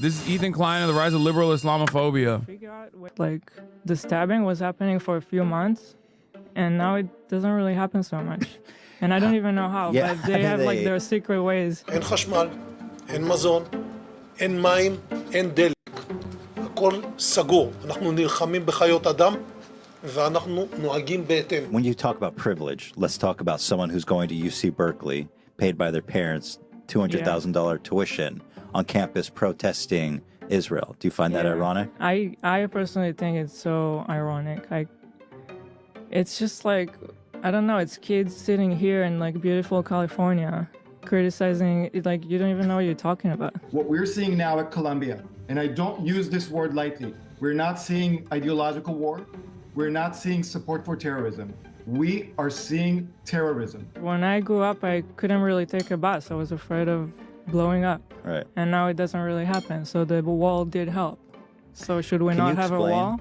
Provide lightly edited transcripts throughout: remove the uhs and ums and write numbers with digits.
This is Ethan Klein and the rise of liberal Islamophobia. Figure out like the stabbing was happening for a few months, and now it doesn't really happen so much. And I don't even know how, but they have like their secret ways. אין חשמל, אין מזון, אין מים, אין דלק. הכל סגור. אנחנו נלחמים בחיות אדם, ואנחנו נוהגים בהתאם. When you talk about privilege, let's talk about someone who's going to UC Berkeley, paid by their parents $200,000 tuition on campus protesting Israel. Do you find that ironic? I personally think it's so ironic. It's just like, I don't know, it's kids sitting here in like beautiful California criticizing, like you don't even know what you're talking about. What we're seeing now at Columbia, and I don't use this word lightly, we're not seeing ideological war. We're not seeing support for terrorism. We are seeing terrorism. When I grew up, I couldn't really take a bus. I was afraid of blowing up. Right. And now it doesn't really happen. So the wall did help. So should we not have a wall?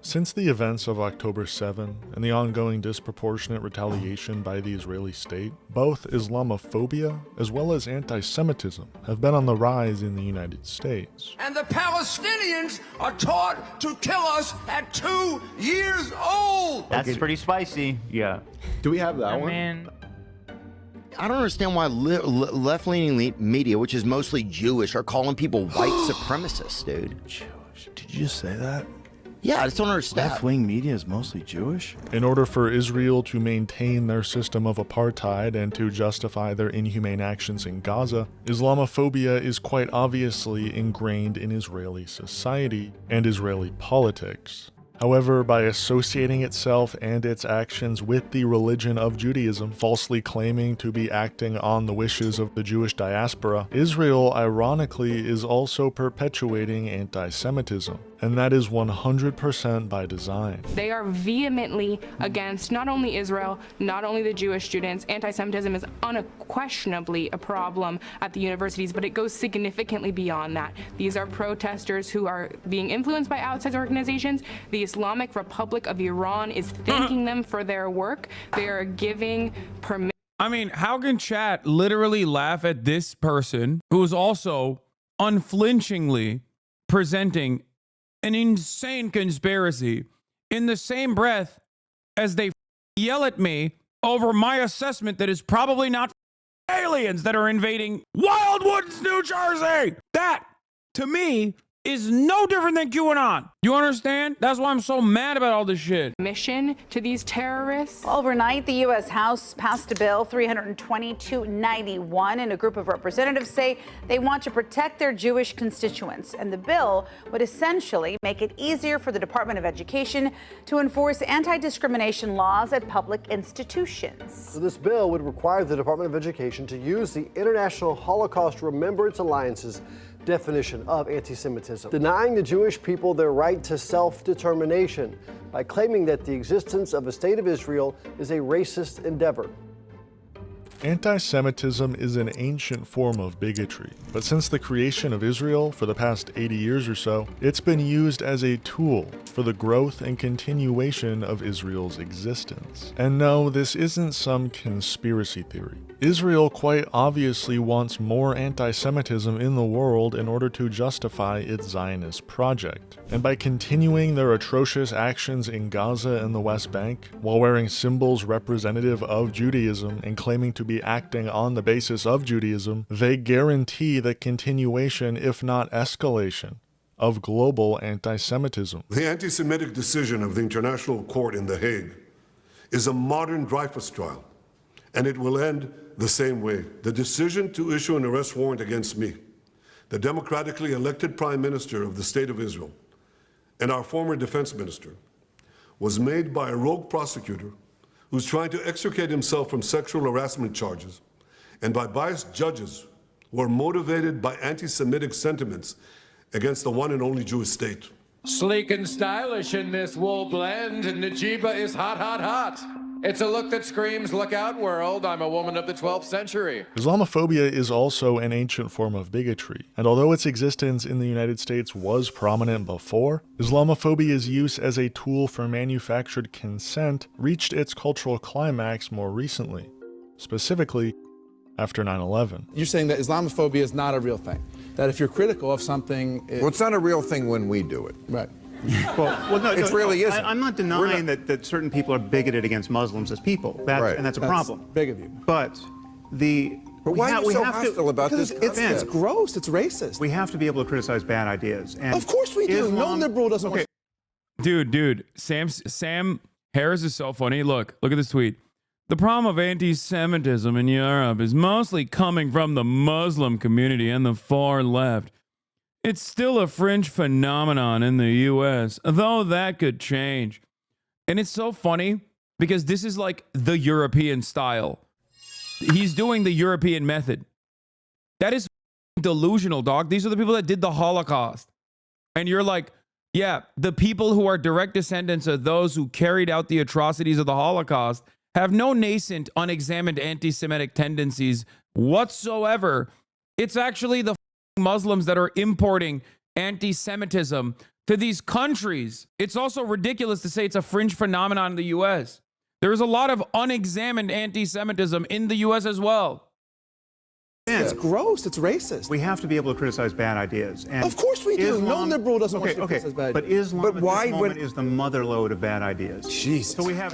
Since the events of October 7 and the ongoing disproportionate retaliation by the Israeli state, both Islamophobia as well as anti-Semitism have been on the rise in the United States. And the Palestinians are taught to kill us at 2 years old! That's pretty spicy. Yeah. Do we have that one? Man. I don't understand why left-leaning media, which is mostly Jewish, are calling people white supremacists, dude. Jewish. Did you just say that? Yeah, I just don't understand. Left-wing media is mostly Jewish? In order for Israel to maintain their system of apartheid and to justify their inhumane actions in Gaza, Islamophobia is quite obviously ingrained in Israeli society and Israeli politics. However, by associating itself and its actions with the religion of Judaism, falsely claiming to be acting on the wishes of the Jewish diaspora, Israel, ironically, is also perpetuating anti-Semitism. And that is 100% by design. They are vehemently against not only Israel, not only the Jewish students. Anti-Semitism is unquestionably a problem at the universities, but it goes significantly beyond that. These are protesters who are being influenced by outside organizations. The Islamic Republic of Iran is thanking them for their work. They are giving permission. I mean, how can chat literally laugh at this person who is also unflinchingly presenting an insane conspiracy in the same breath as they yell at me over my assessment that is probably not aliens that are invading Wildwoods, New Jersey? That, to me, is no different than QAnon. You understand? That's why I'm so mad about all this shit. Mission to these terrorists. Overnight, the U.S. House passed a bill 322-91, and a group of representatives say they want to protect their Jewish constituents. And the bill would essentially make it easier for the Department of Education to enforce anti-discrimination laws at public institutions. So this bill would require the Department of Education to use the International Holocaust Remembrance Alliance's definition of anti-Semitism, denying the Jewish people their right to self-determination by claiming that the existence of a state of Israel is a racist endeavor. Anti-Semitism is an ancient form of bigotry, but since the creation of Israel for the past 80 years or so, it's been used as a tool for the growth and continuation of Israel's existence. And no, this isn't some conspiracy theory. Israel quite obviously wants more anti-Semitism in the world in order to justify its Zionist project. And by continuing their atrocious actions in Gaza and the West Bank, while wearing symbols representative of Judaism and claiming to be acting on the basis of Judaism, they guarantee the continuation, if not escalation, of global anti-Semitism. The anti-Semitic decision of the International Court in The Hague is a modern Dreyfus trial, and it will end the same way. The decision to issue an arrest warrant against me, the democratically elected Prime Minister of the State of Israel, and our former defense minister, was made by a rogue prosecutor who's trying to extricate himself from sexual harassment charges, and by biased judges who are motivated by anti-Semitic sentiments against the one and only Jewish state. Sleek and stylish in this wool blend, Najiba is hot, hot, hot. It's a look that screams, look out world, I'm a woman of the 12th century. Islamophobia is also an ancient form of bigotry, and although its existence in the United States was prominent before, Islamophobia's use as a tool for manufactured consent reached its cultural climax more recently, specifically after 9/11. You're saying that Islamophobia is not a real thing? that if you're critical of something... Well, it's not a real thing when we do it. Right. Well, no, it really isn't. I'm not denying that certain people are bigoted against Muslims as people. And that's a problem. Big of you. But why are you so hostile about this? It's gross. It's racist. We have to be able to criticize bad ideas. And of course we do. No liberal doesn't want... Dude, Sam Harris is so funny. Look at this tweet. The problem of anti-Semitism in Europe is mostly coming from the Muslim community and the far left. It's still a fringe phenomenon in the U.S., though that could change. And it's so funny because this is like the European style. He's doing the European method. That is delusional, dog. These are the people that did the Holocaust. And you're like, yeah, the people who are direct descendants of those who carried out the atrocities of the Holocaust have no nascent, unexamined anti-Semitic tendencies whatsoever. It's actually the Muslims that are importing anti-Semitism to these countries. It's also ridiculous to say it's a fringe phenomenon in the U.S. There's a lot of unexamined anti-Semitism in the U.S. as well. It's gross. It's racist. We have to be able to criticize bad ideas. And of course we do. No liberal doesn't want to criticize bad ideas. But Islam at this moment is the motherlode of bad ideas. Jesus. So we have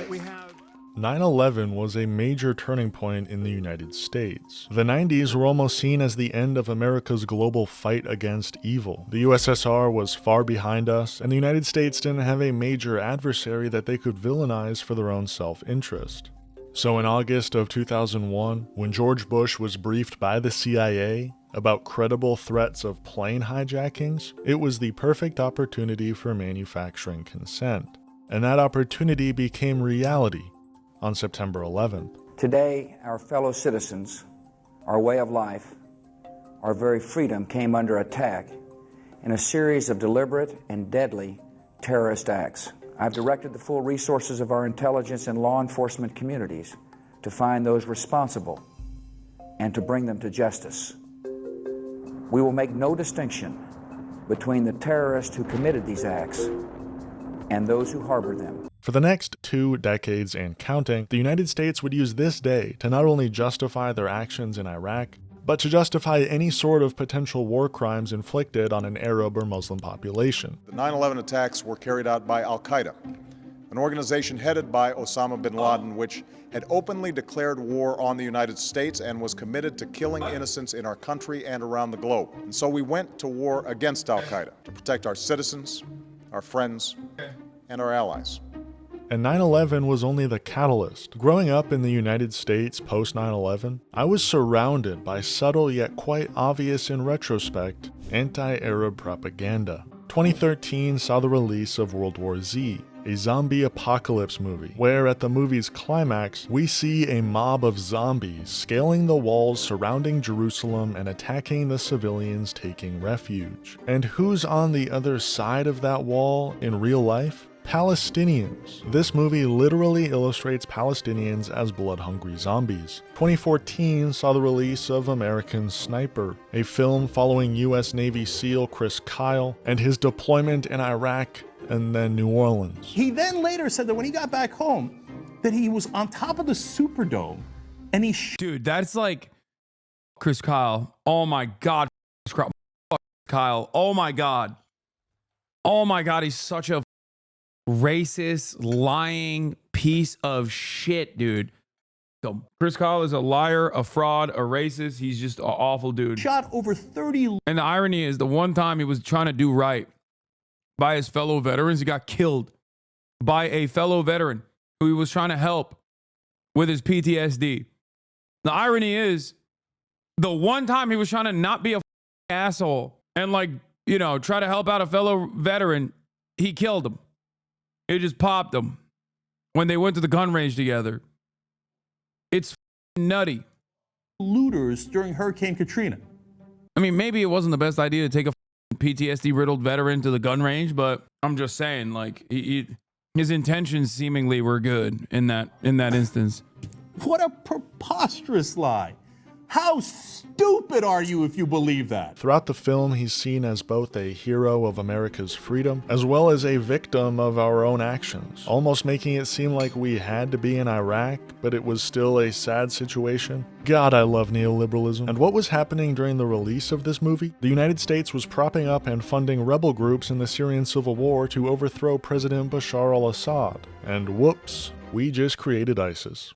9/11 was a major turning point in the United States. The 90s were almost seen as the end of America's global fight against evil. The USSR was far behind us, and the United States didn't have a major adversary that they could villainize for their own self-interest. So in August of 2001, when George Bush was briefed by the CIA about credible threats of plane hijackings, it was the perfect opportunity for manufacturing consent. And that opportunity became reality on September 11th. Today, our fellow citizens, our way of life, our very freedom came under attack in a series of deliberate and deadly terrorist acts. I've directed the full resources of our intelligence and law enforcement communities to find those responsible and to bring them to justice. We will make no distinction between the terrorists who committed these acts and those who harbored them. For the next 2 decades and counting, the United States would use this day to not only justify their actions in Iraq, but to justify any sort of potential war crimes inflicted on an Arab or Muslim population. The 9/11 attacks were carried out by Al-Qaeda, an organization headed by Osama bin Laden, which had openly declared war on the United States and was committed to killing innocents in our country and around the globe. And so we went to war against Al-Qaeda to protect our citizens, our friends, and our allies. And 9/11 was only the catalyst. Growing up in the United States post 9/11, I was surrounded by subtle yet quite obvious in retrospect anti-Arab propaganda. 2013 saw the release of World War Z, a zombie apocalypse movie, where at the movie's climax, we see a mob of zombies scaling the walls surrounding Jerusalem and attacking the civilians taking refuge. And who's on the other side of that wall in real life? Palestinians. This movie literally illustrates Palestinians as blood-hungry zombies. 2014 saw the release of American Sniper, a film following U.S. Navy SEAL Chris Kyle and his deployment in Iraq and then New Orleans. He then later said that when he got back home, that he was on top of the Superdome and he... Dude, that's like Chris Kyle. Oh my God. Kyle. Oh my God. Oh my God. He's such a racist, lying piece of shit, dude. So Chris Kyle is a liar, a fraud, a racist. He's just an awful dude. Shot over 30. And the irony is the one time he was trying to do right by his fellow veterans, he got killed by a fellow veteran who he was trying to help with his PTSD. The irony is the one time he was trying to not be a asshole and try to help out a fellow veteran, he killed him. It just popped them when they went to the gun range together. It's nutty. Looters during Hurricane Katrina. I mean, maybe it wasn't the best idea to take a PTSD-riddled veteran to the gun range, but I'm just saying, his intentions seemingly were good in that instance. What a preposterous lie. How stupid are you if you believe that? Throughout the film, he's seen as both a hero of America's freedom, as well as a victim of our own actions, almost making it seem like we had to be in Iraq, but it was still a sad situation. God, I love neoliberalism. And what was happening during the release of this movie? The United States was propping up and funding rebel groups in the Syrian civil war to overthrow President Bashar al-Assad. And whoops, we just created ISIS.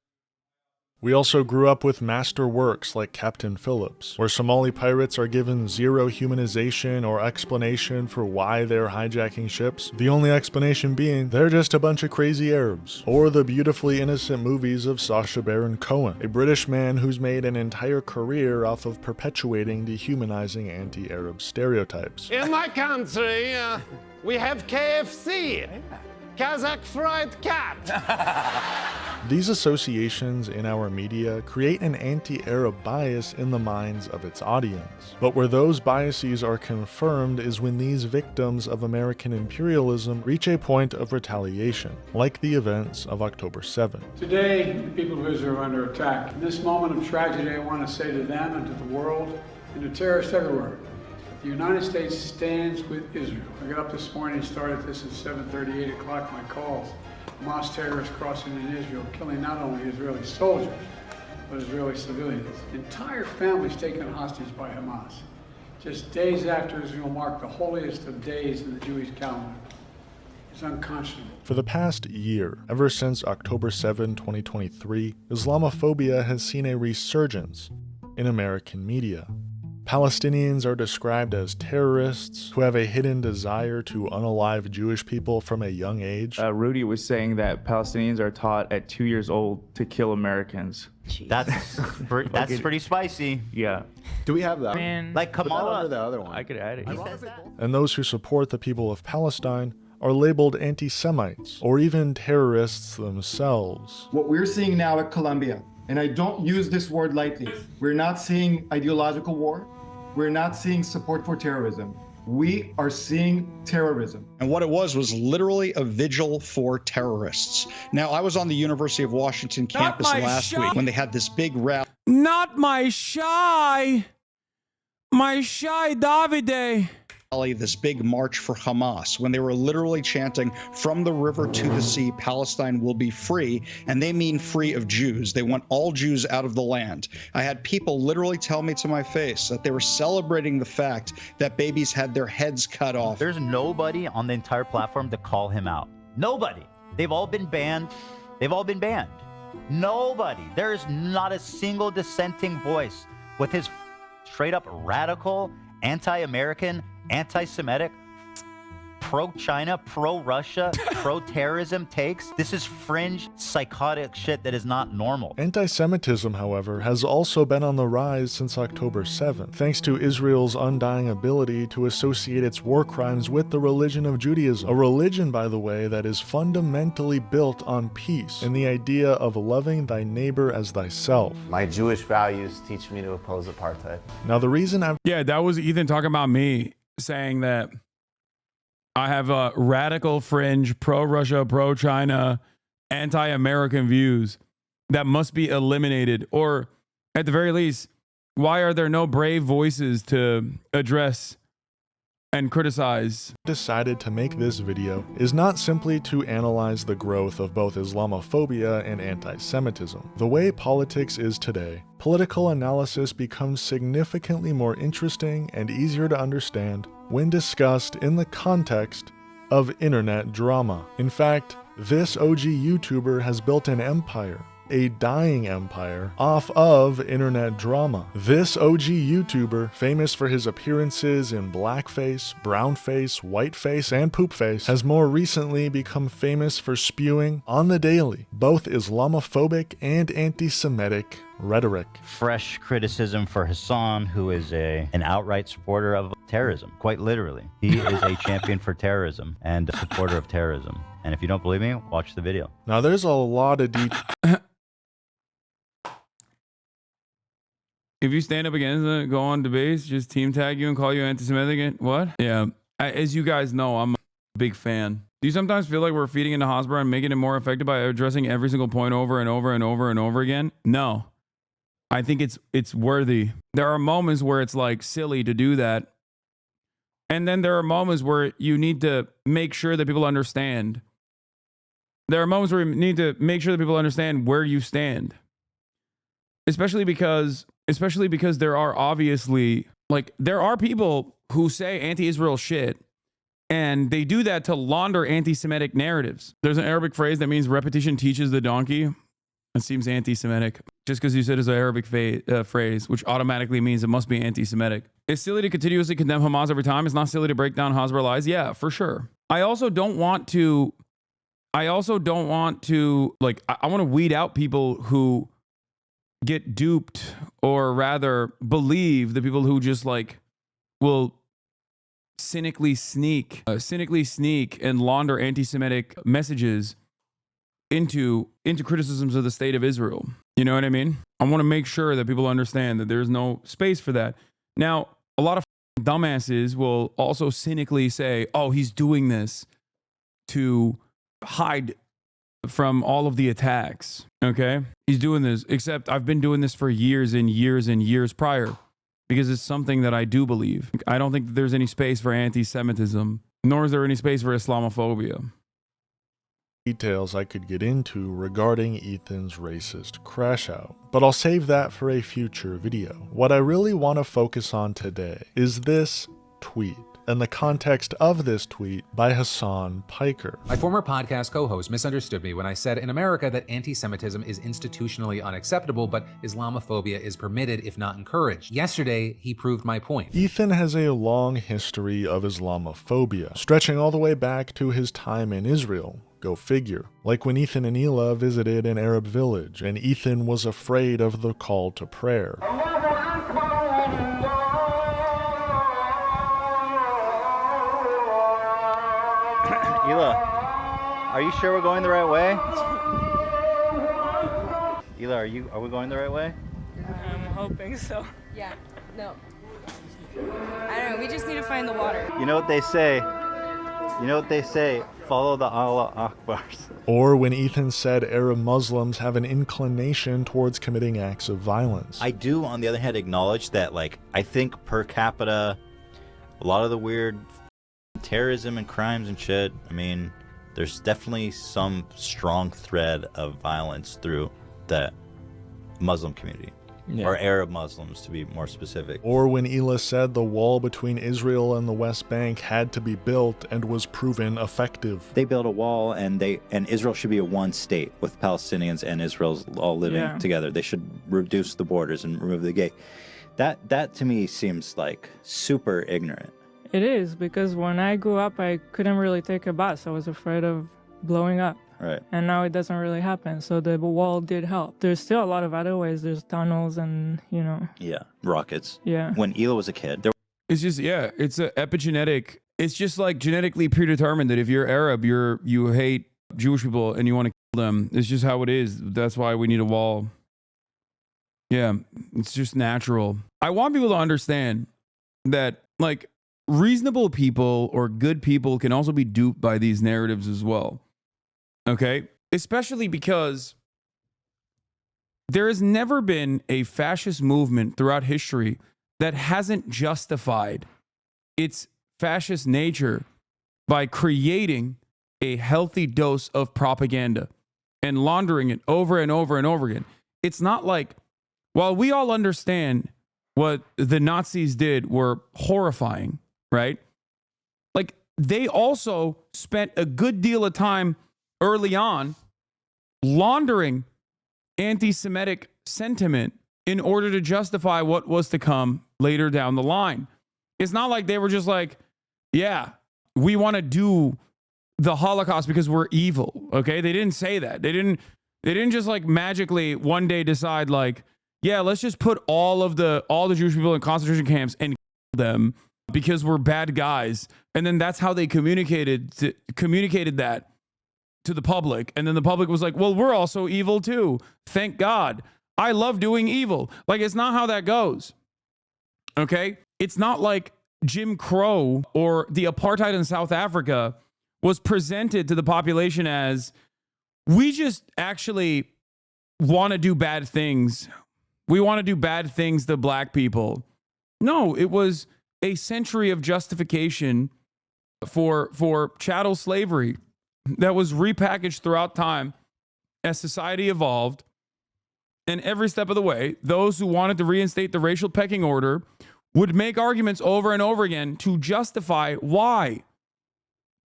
We also grew up with master works like Captain Phillips, where Somali pirates are given zero humanization or explanation for why they're hijacking ships, the only explanation being they're just a bunch of crazy Arabs. Or the beautifully innocent movies of Sacha Baron Cohen, a British man who's made an entire career off of perpetuating dehumanizing anti-Arab stereotypes. In my country, we have KFC. Kazakh fried cat. These associations in our media create an anti-Arab bias in the minds of its audience. But where those biases are confirmed is when these victims of American imperialism reach a point of retaliation, like the events of October 7. Today, the people of Israel are under attack. In this moment of tragedy, I want to say to them and to the world and to terrorists everywhere, the United States stands with Israel. I got up this morning and started this at 7:30, 8 o'clock, my calls. Hamas terrorists crossing in Israel, killing not only Israeli soldiers, but Israeli civilians. Entire families taken hostage by Hamas. Just days after Israel marked the holiest of days in the Jewish calendar. It's unconscionable. For the past year, ever since October 7, 2023, Islamophobia has seen a resurgence in American media. Palestinians are described as terrorists who have a hidden desire to unalive Jewish people from a young age. Rudy was saying that Palestinians are taught at 2 years old to kill Americans. That's pretty spicy. Yeah. Do we have that? Man. Like Kamala. The other one. I could add it. And those who support the people of Palestine are labeled anti-Semites or even terrorists themselves. What we're seeing now at Columbia, and I don't use this word lightly, we're not seeing ideological war. We're not seeing support for terrorism. We are seeing terrorism. And what it was literally a vigil for terrorists. Now, I was on the University of Washington campus last week when they had this big rally. Not my shy Davide. This big march for Hamas, when they were literally chanting, from the river to the sea, Palestine will be free. And they mean free of Jews. They want all Jews out of the land. I had people literally tell me to my face that they were celebrating the fact that babies had their heads cut off. There's nobody on the entire platform to call him out. Nobody. They've all been banned. They've all been banned. Nobody. There is not a single dissenting voice with his straight up radical, anti-American, anti-Semitic, pro-China, pro-Russia, pro-terrorism takes. This is fringe, psychotic shit that is not normal. Anti-Semitism, however, has also been on the rise since October 7th, thanks to Israel's undying ability to associate its war crimes with the religion of Judaism. A religion, by the way, that is fundamentally built on peace and the idea of loving thy neighbor as thyself. My Jewish values teach me to oppose apartheid. Now, the reason Yeah, that was Ethan talking about me, saying that I have a radical fringe, pro-Russia, pro-China, anti-American views that must be eliminated. Or at the very least, why are there no brave voices to address and criticize? Decided to make this video is not simply to analyze the growth of both Islamophobia and anti-Semitism. The way politics is today, political analysis becomes significantly more interesting and easier to understand when discussed in the context of internet drama. In fact, this OG YouTuber has built an empire, a dying empire, off of internet drama. This OG YouTuber, famous for his appearances in blackface, brownface, whiteface, and poopface, has more recently become famous for spewing, on the daily, both Islamophobic and anti-Semitic rhetoric. Fresh criticism for Hasan, who is an outright supporter of terrorism, quite literally. He is a champion for terrorism and a supporter of terrorism. And if you don't believe me, watch the video. Now, there's a lot of If you stand up against it, go on debates, just team tag you and call you anti-Semitic again. What? Yeah. As you guys know, I'm a big fan. Do you sometimes feel like we're feeding into Hosborough and making it more effective by addressing every single point over and over and over and over again? No. I think it's worthy. There are moments where it's like silly to do that. And then there are moments where you need to make sure that people understand. There are moments where you need to make sure that people understand where you stand. Especially because there are obviously, like, there are people who say anti-Israel shit, and they do that to launder anti-Semitic narratives. There's an Arabic phrase that means repetition teaches the donkey. It seems anti-Semitic. Just because you said it's an Arabic phrase, which automatically means it must be anti-Semitic. It's silly to continuously condemn Hamas every time. It's not silly to break down Hezbollah lies. Yeah, for sure. I also don't want to, like, I want to weed out people who get duped, or rather believe the people who just like will cynically sneak and launder anti-Semitic messages into criticisms of the state of Israel. You know what I mean? I want to make sure that people understand that there's no space for that. Now, a lot of dumbasses will also cynically say, oh, he's doing this to hide from all of the attacks. Okay? He's doing this, except I've been doing this for years and years and years prior, because it's something that I do believe. I don't think that there's any space for anti-Semitism, nor is there any space for Islamophobia. Details I could get into regarding Ethan's racist crash out, but I'll save that for a future video. What I really want to focus on today is this tweet, and the context of this tweet by Hasan Piker. My former podcast co-host misunderstood me when I said in America that anti-Semitism is institutionally unacceptable, but Islamophobia is permitted if not encouraged. Yesterday, he proved my point. Ethan has a long history of Islamophobia, stretching all the way back to his time in Israel. Go figure. Like when Ethan and Hila visited an Arab village, and Ethan was afraid of the call to prayer. Hila, are you sure we're going the right way? Hila, are we going the right way? I'm hoping so. Yeah, no. I don't know, we just need to find the water. You know what they say? Follow the Allah Akbars. Or when Ethan said Arab Muslims have an inclination towards committing acts of violence. I do, on the other hand, acknowledge that, like, I think per capita, a lot of the weird terrorism and crimes and shit, I mean, there's definitely some strong thread of violence through the Muslim community. Yeah. Or Arab Muslims, to be more specific. Or when Hila said the wall between Israel and the West Bank had to be built and was proven effective. They built a wall, and Israel should be a one state with Palestinians and Israel's all living together. They should reduce the borders and remove the gate. That to me seems like super ignorant. It is, because when I grew up, I couldn't really take a bus. I was afraid of blowing up. Right. And now it doesn't really happen. So the wall did help. There's still a lot of other ways. There's tunnels and, you know. Yeah. Rockets. Yeah. When Hila was a kid, it's just, it's a epigenetic. It's just like genetically predetermined that if you're Arab, you hate Jewish people and you want to kill them. It's just how it is. That's why we need a wall. Yeah. It's just natural. I want people to understand that, like, reasonable people or good people can also be duped by these narratives as well. Okay? Especially because there has never been a fascist movement throughout history that hasn't justified its fascist nature by creating a healthy dose of propaganda and laundering it over and over and over again. It's not like, while we all understand what the Nazis did were horrifying, right? Like, they also spent a good deal of time early on laundering anti-Semitic sentiment in order to justify what was to come later down the line. It's not like they were just like, yeah, we want to do the Holocaust because we're evil. Okay? They didn't say that. They didn't just like magically one day decide like, yeah, let's just put all the Jewish people in concentration camps and kill them because we're bad guys. And then that's how they communicated that to the public. And then the public was like, well, we're also evil too. Thank God. I love doing evil. Like, it's not how that goes. Okay? It's not like Jim Crow or the apartheid in South Africa was presented to the population as, we just actually want to do bad things. we want to do bad things to black people. No, it was a century of justification for chattel slavery that was repackaged throughout time as society evolved. And every step of the way, those who wanted to reinstate the racial pecking order would make arguments over and over again to justify why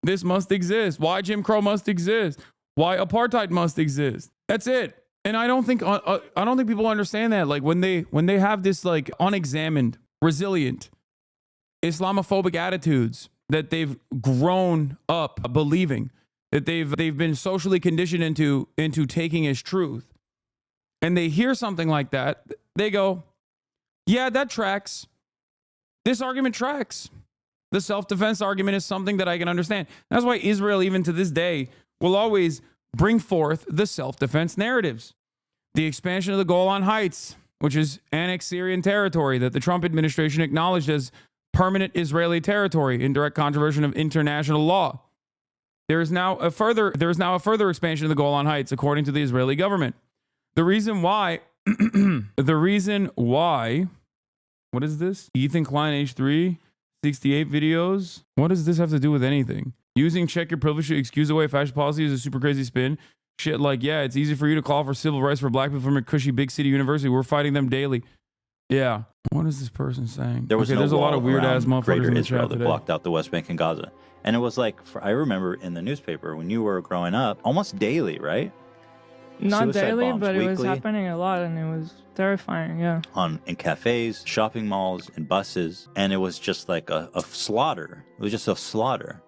this must exist, why Jim Crow must exist, why apartheid must exist. That's it. And I don't think people understand that. Like when they have this like unexamined, resilient, Islamophobic attitudes that they've grown up believing, that they've been socially conditioned into taking as truth, and they hear something like that, they go, yeah, that tracks. This argument tracks. The self-defense argument is something that I can understand. That's why Israel, even to this day, will always bring forth the self-defense narratives. The expansion of the Golan Heights, which is annexed Syrian territory that the Trump administration acknowledged as permanent Israeli territory in direct contravention of international law. There is now a further expansion of the Golan Heights, according to the Israeli government. The reason why, what is this? Ethan Klein, H3, 68 videos. What does this have to do with anything? Using check your privilege to excuse away fascist policy is a super crazy spin. Shit like, yeah, it's easy for you to call for civil rights for black people from a cushy big city university. We're fighting them daily. Yeah. What is this person saying? There was there's a lot of weird ass motherfuckers Greater in the Israel chat that today. blocked out the West Bank and Gaza. And it was like, I remember in the newspaper when you were growing up, almost daily, right? Not Suicide daily, bombs but it was weekly. happening a lot, and it was terrifying. Yeah. In cafes, shopping malls, and buses, and it was just like a slaughter. It was just a slaughter.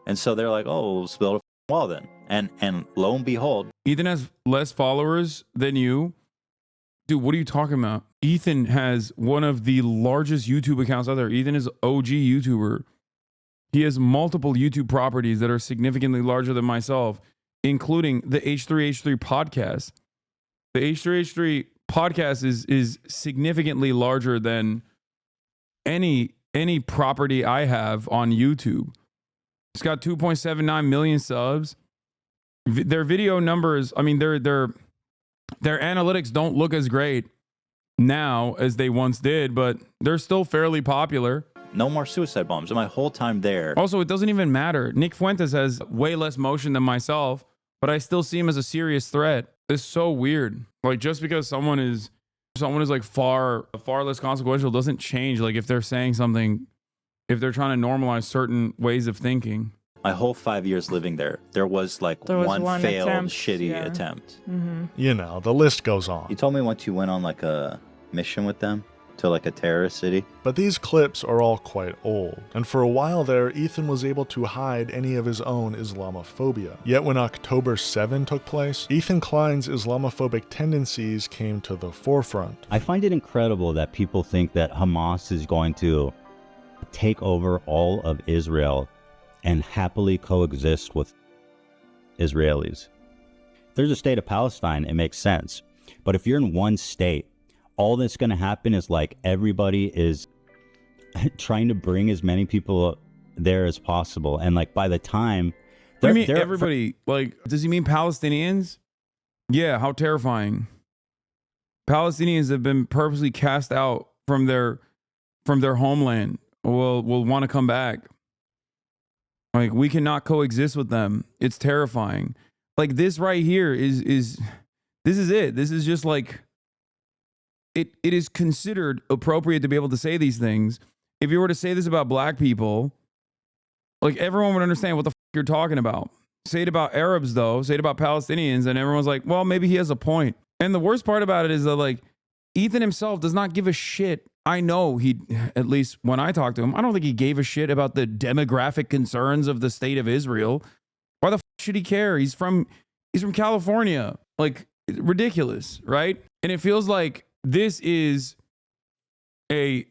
And so they're like, oh, we'll just build a wall then. And lo and behold, Ethan has less followers than you. Dude, what are you talking about? Ethan has one of the largest YouTube accounts out there. Ethan is OG YouTuber. He has multiple YouTube properties that are significantly larger than myself, including the H3H3 podcast. The H3H3 podcast is significantly larger than any property I have on YouTube. It's got 2.79 million subs. Their video numbers, I mean, their analytics don't look as great now as they once did, but they're still fairly popular. no more suicide bombs. And my whole time there. Also, it doesn't even matter. Nick Fuentes has way less motion than myself, but I still see him as a serious threat. It's so weird. Like, just because someone is like far less consequential doesn't change. Like, if they're saying something, if they're trying to normalize certain ways of thinking. My whole 5 years living there, there was one failed, shitty attempt. Mm-hmm. You know, the list goes on. You told me once you went on like a mission with them to like a terrorist city. But these clips are all quite old, and for a while there, Ethan was able to hide any of his own Islamophobia. Yet when October 7 took place, Ethan Klein's Islamophobic tendencies came to the forefront. I find it incredible that people think that Hamas is going to take over all of Israel and happily coexist with Israelis. If there's a state of Palestine, it makes sense. But if you're in one state, all that's going to happen is like everybody is trying to bring as many people there as possible. And like by the time... What do you mean everybody? Like, does he mean Palestinians? Yeah, how terrifying. Palestinians have been purposely cast out from their homeland. Will want to come back. Like, we cannot coexist with them. It's terrifying. Like, this right here is this is it. This is just like, it is considered appropriate to be able to say these things. If you were to say this about black people, like, everyone would understand what the fuck you're talking about. Say it about Arabs, though. Say it about Palestinians, and everyone's like, well, maybe he has a point. And the worst part about it is that, like, Ethan himself does not give a shit. I know he, at least when I talked to him, I don't think he gave a shit about the demographic concerns of the state of Israel. Why the f should he care? He's from California. Like, ridiculous, right? And it feels like this is a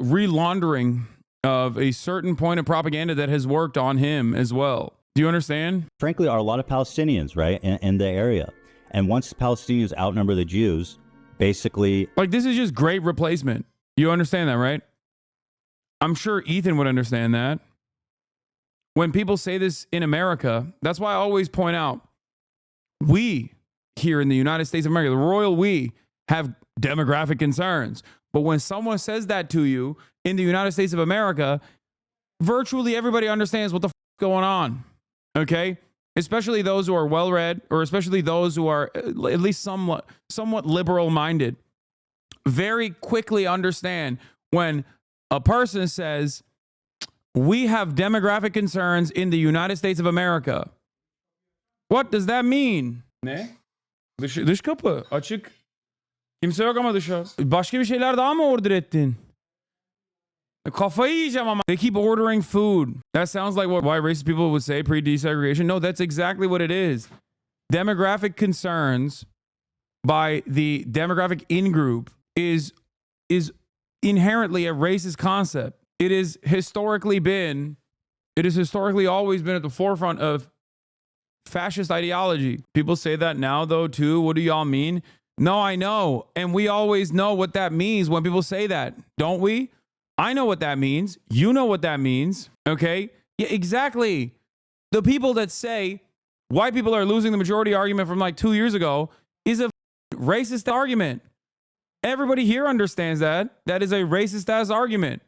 relaundering of a certain point of propaganda that has worked on him as well. Do you understand? Frankly, are a lot of Palestinians, right, in the area. And once the Palestinians outnumber the Jews, basically... Like, this is just great replacement. You understand that, right? I'm sure Ethan would understand that. When people say this in America, that's why I always point out, we here in the United States of America, the royal we, have demographic concerns. But when someone says that to you in the United States of America, virtually everybody understands what the f is going on. Okay? Especially those who are well-read, or especially those who are at least somewhat liberal-minded, very quickly understand when a person says, we have demographic concerns in the United States of America. What does that mean? Ne? Dış kapı açık. Kimse yok ama dışarı. Başka bir şeyler daha mı order ettin? Kafayı yiyeceğim ama. They keep ordering food. That sounds like why racist people would say pre-desegregation. No, that's exactly what it is. Demographic concerns by the demographic in-group is inherently a racist concept. It has historically always been at the forefront of fascist ideology. People say that now, though, too. What do y'all mean? No, I know. And we always know what that means when people say that, don't we? I know what that means. You know what that means. Okay? Yeah, exactly. The people that say white people are losing the majority argument from like 2 years ago is a racist argument. Everybody here understands that. That is a racist ass argument.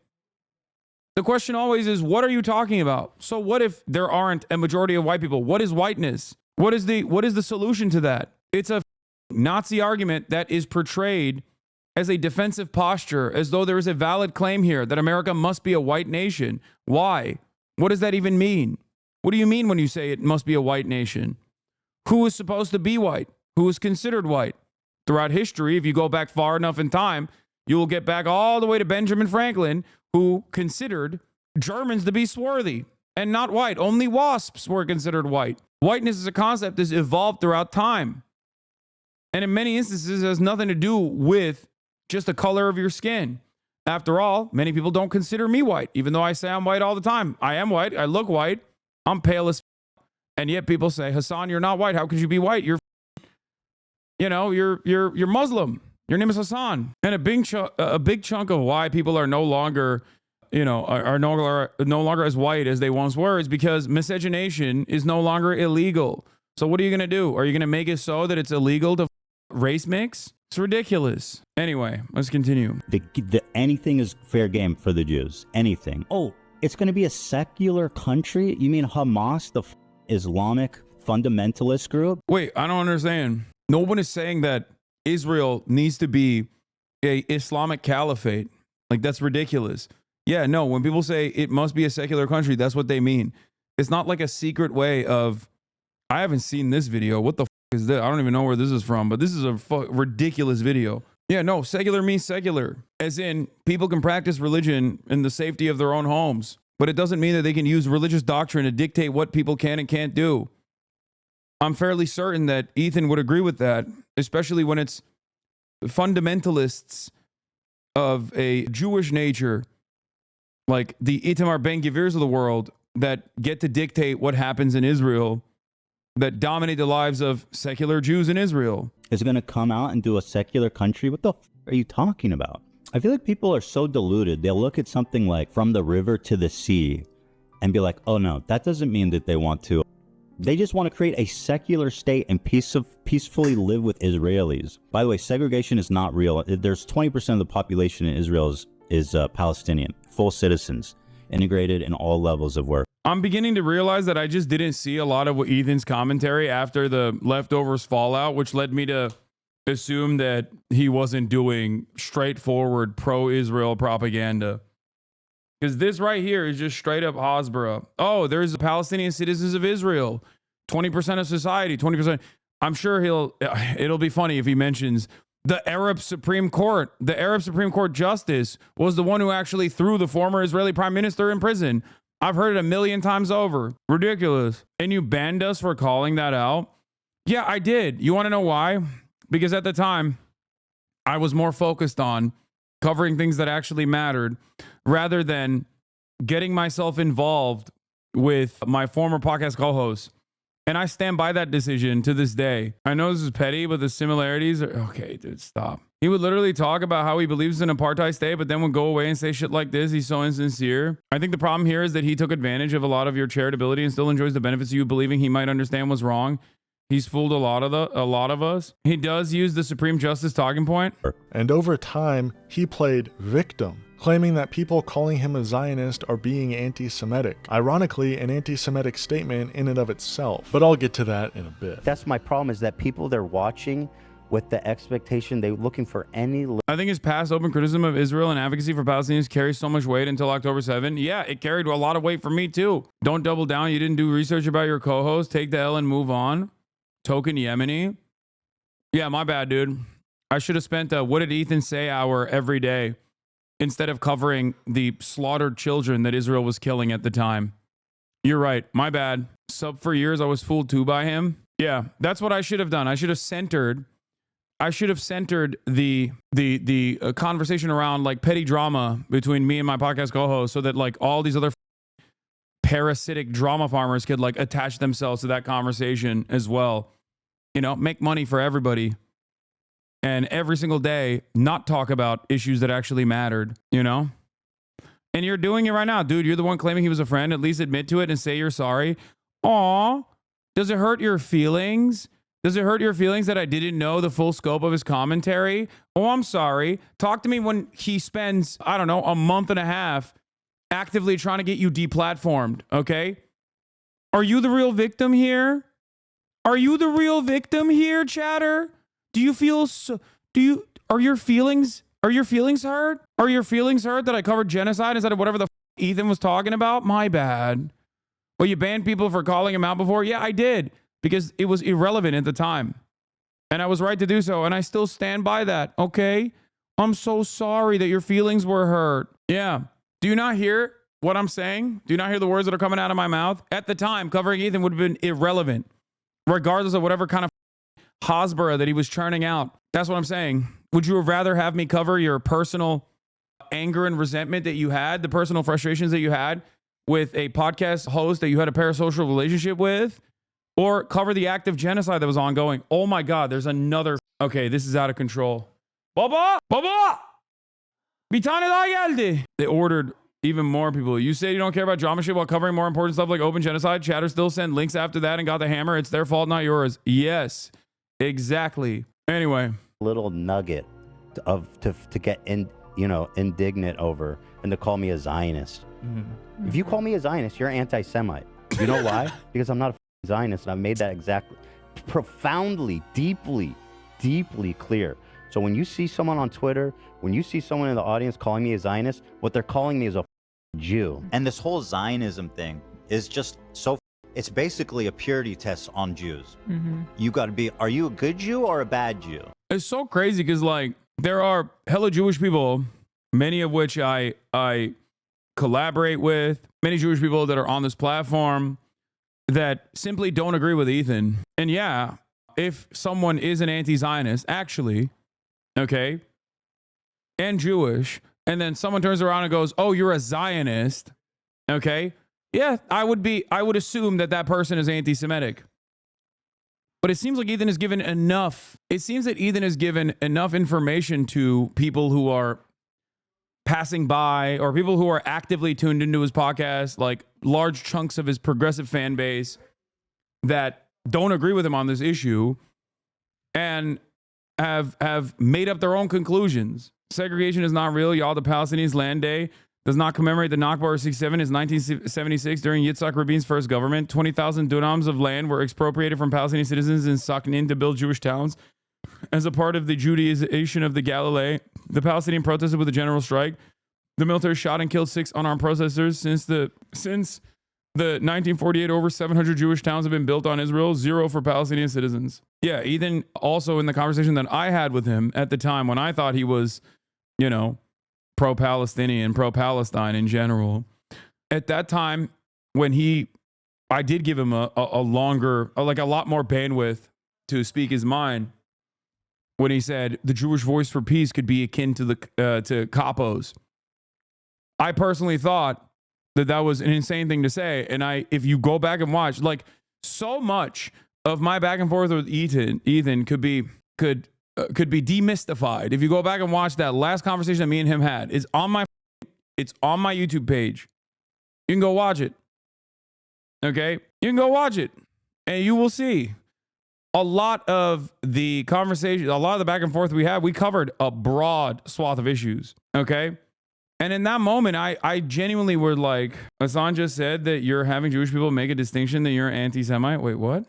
The question always is, what are you talking about? So what if there aren't a majority of white people? What is whiteness? What is the solution to that? It's a Nazi argument that is portrayed as a defensive posture, as though there is a valid claim here that America must be a white nation. Why? What does that even mean? What do you mean when you say it must be a white nation? Who is supposed to be white? Who is considered white? Throughout history, if you go back far enough in time, you will get back all the way to Benjamin Franklin, who considered Germans to be swarthy and not white. Only wasps were considered white. Whiteness as a concept has evolved throughout time. And in many instances, it has nothing to do with just the color of your skin. After all, many people don't consider me white, even though I say I'm white all the time. I am white. I look white. I'm pale as and yet people say, Hasan, you're not white. How could you be white? You're Muslim. Your name is Hasan. And a big chunk of why people are no longer, are no longer as white as they once were is because miscegenation is no longer illegal. So what are you going to do? Are you going to make it so that it's illegal to race mix? It's ridiculous. Anyway, let's continue. Anything is fair game for the Jews. Anything. Oh, it's going to be a secular country? You mean Hamas, the Islamic fundamentalist group? Wait, I don't understand. No one is saying that Israel needs to be a Islamic caliphate. Like, that's ridiculous. Yeah, no, when people say it must be a secular country, that's what they mean. It's not like a secret way of, I haven't seen this video. What the f is this? I don't even know where this is from, but this is a ridiculous video. Yeah, no, secular means secular, as in people can practice religion in the safety of their own homes, but it doesn't mean that they can use religious doctrine to dictate what people can and can't do. I'm fairly certain that Ethan would agree with that, especially when it's fundamentalists of a Jewish nature, like the Itamar Ben-Gvirs of the world, that get to dictate what happens in Israel, that dominate the lives of secular Jews in Israel. Is going to come out and do a secular country? What the f are you talking about? I feel like people are so deluded. They'll look at something like from the river to the sea and be like, oh no, that doesn't mean that they want to. They just want to create a secular state and peacefully live with Israelis. By the way, segregation is not real. There's 20% of the population in Israel is Palestinian, full citizens, integrated in all levels of work. I'm beginning to realize that I just didn't see a lot of Ethan's commentary after the leftovers fallout, which led me to assume that he wasn't doing straightforward pro-Israel propaganda. Because this right here is just straight up Hasbara. Oh, there's the Palestinian citizens of Israel. 20% of society, 20%. I'm sure it'll be funny if he mentions the Arab Supreme Court. The Arab Supreme Court justice was the one who actually threw the former Israeli prime minister in prison. I've heard it 1,000,000 times over. Ridiculous. And you banned us for calling that out? Yeah, I did. You want to know why? Because at the time, I was more focused on covering things that actually mattered rather than getting myself involved with my former podcast co-host. And I stand by that decision to this day. I know this is petty, but the similarities are... Okay, dude, stop. He would literally talk about how he believes in an apartheid state, but then would go away and say shit like this. He's so insincere. I think the problem here is that he took advantage of a lot of your charitability and still enjoys the benefits of you believing he might understand what's wrong. He's fooled a lot of us. He does use the Supreme Justice talking point. And over time, he played victim, claiming that people calling him a Zionist are being anti-Semitic. Ironically, an anti-Semitic statement in and of itself. But I'll get to that in a bit. That's my problem, is that people, they're watching with the expectation, they're looking for any... I think his past open criticism of Israel and advocacy for Palestinians carries so much weight until October 7. Yeah, it carried a lot of weight for me too. Don't double down. You didn't do research about your co-host. Take the L and move on. Token Yemeni. Yeah, my bad, dude. I should have spent a What Did Ethan Say hour every day instead of covering the slaughtered children that Israel was killing at the time. You're right. My bad. Sub for years, I was fooled too by him. Yeah, that's what I should have done. I should have centered the conversation around like petty drama between me and my podcast co-host, so that like all these other parasitic drama farmers could like attach themselves to that conversation as well. You know, make money for everybody. And every single day, not talk about issues that actually mattered, you know? And you're doing it right now, dude. You're the one claiming he was a friend. At least admit to it and say you're sorry. Aw, does it hurt your feelings? Does it hurt your feelings that I didn't know the full scope of his commentary? Oh, I'm sorry. Talk to me when he spends, I don't know, a month and a half actively trying to get you deplatformed, okay? Are you the real victim here? Are you the real victim here, chatter? Do you feel so, are your feelings hurt? Are your feelings hurt that I covered genocide instead of whatever the Ethan was talking about? My bad. Well, you banned people for calling him out before? Yeah, I did, because it was irrelevant at the time. And I was right to do so, and I still stand by that, okay? I'm so sorry that your feelings were hurt. Yeah. Do you not hear what I'm saying? Do you not hear the words that are coming out of my mouth? At the time, covering Ethan would have been irrelevant, regardless of whatever kind of Hasbara that he was churning out. That's what I'm saying. Would you rather have me cover your personal anger and resentment that you had, the personal frustrations that you had with a podcast host that you had a parasocial relationship with, or cover the act of genocide that was ongoing? Oh my God, there's another. Okay, this is out of control. Baba! Bir tane daha geldi. They ordered even more people. You say you don't care about drama shit while covering more important stuff like open genocide. Chatter still sent links after that and got the hammer. It's their fault, not yours. Yes, exactly. Anyway, little nugget to get indignant over and to call me a Zionist. If you call me a Zionist, you're anti-Semite. You know why? Because I'm not a Zionist, and I've made that exactly profoundly, deeply clear. So when you see someone on Twitter, when you see someone in the audience calling me a Zionist, what they're calling me is a Jew. And this whole Zionism thing is just so, it's basically a purity test on Jews. You got to be, are you a good Jew or a bad Jew? It's so crazy because like there are hella Jewish people, many of which I collaborate with, many Jewish people that are on this platform that simply don't agree with Ethan. And yeah, if someone is an anti-Zionist, actually, okay, and Jewish, and then someone turns around and goes, oh, you're a Zionist, okay, yeah, I would assume that that person is anti-Semitic. But it seems like Ethan has given enough. It seems that Ethan has given enough information to people who are passing by or people who are actively tuned into his podcast, like large chunks of his progressive fan base that don't agree with him on this issue and have made up their own conclusions. Segregation is not real, y'all. The Palestinians' land day does not commemorate the Nakba or 67. Is 1976 during Yitzhak Rabin's first government. 20,000 dunams of land were expropriated from Palestinian citizens in Sakhanin to build Jewish towns. As a part of the Judaization of the Galilee, the Palestinian protested with a general strike. The military shot and killed 6 unarmed protesters. Since the 1948, over 700 Jewish towns have been built on Israel, 0 for Palestinian citizens. Yeah, Ethan also in the conversation that I had with him at the time when I thought he was, you know, pro-Palestinian, pro-Palestine in general. At that time, when I did give him a longer, like a lot more bandwidth to speak his mind, when he said the Jewish voice for peace could be akin to the to capos. I personally thought that was an insane thing to say, and if you go back and watch, like so much of my back and forth with Ethan could be demystified if you go back and watch that last conversation that me and him had. It's on my YouTube page. You can go watch it. Okay, you can go watch it, and you will see a lot of the conversation, a lot of the back and forth we had, we covered a broad swath of issues. Okay. And in that moment, I genuinely were like, Hasan just said that you're having Jewish people make a distinction that you're anti-Semite. Wait, what?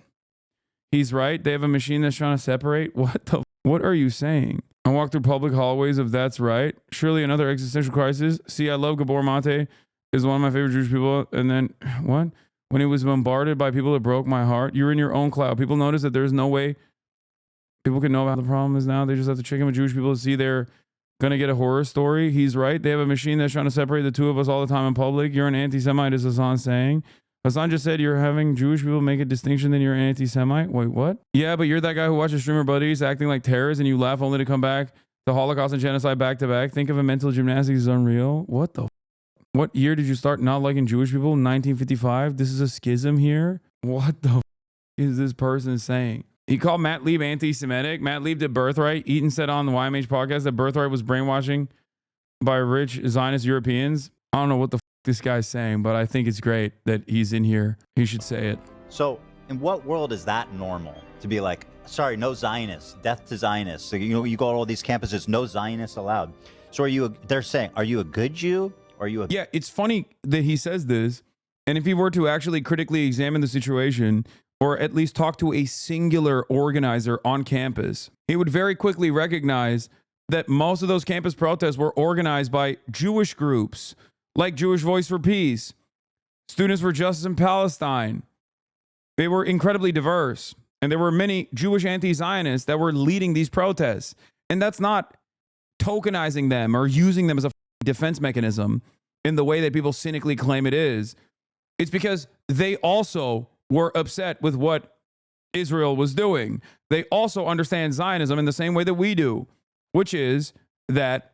He's right. They have a machine that's trying to separate. What are you saying? I walk through public hallways of that's right. Surely another existential crisis. See, I love Gabor Mate, is one of my favorite Jewish people. And then what? When he was bombarded by people that broke my heart, you're in your own cloud. People notice that there's no way people can know about the problem is now. They just have to check in with Jewish people to see they're going to get a horror story. He's right. They have a machine that's trying to separate the two of us all the time in public. You're an anti-Semite, is Hasan saying. Hasan just said you're having Jewish people make a distinction that you're an anti-Semite. Wait, what? Yeah, but you're that guy who watches streamer buddies acting like terrorists and you laugh only to come back to Holocaust and genocide back to back. Think of a mental gymnastics is unreal. What the What year did you start not liking Jewish people? 1955? This is a schism here? What the is this person saying? He called Matt Lieb anti-Semitic. Matt Lieb did Birthright. Eaton said on the YMH podcast that Birthright was brainwashing by rich Zionist Europeans. I don't know what the this guy's saying, but I think it's great that he's in here. He should say it. So in what world is that normal? To be like, sorry, no Zionists, death to Zionists. So, you know, you go to all these campuses, no Zionists allowed. So they're saying, are you a good Jew? Or are you a... Yeah, it's funny that he says this. And if he were to actually critically examine the situation, or at least talk to a singular organizer on campus, he would very quickly recognize that most of those campus protests were organized by Jewish groups, like Jewish Voice for Peace, Students for Justice in Palestine. They were incredibly diverse. And there were many Jewish anti-Zionists that were leading these protests. And that's not tokenizing them or using them as a defense mechanism in the way that people cynically claim it is. It's because they also were upset with what Israel was doing. They also understand Zionism in the same way that we do, which is that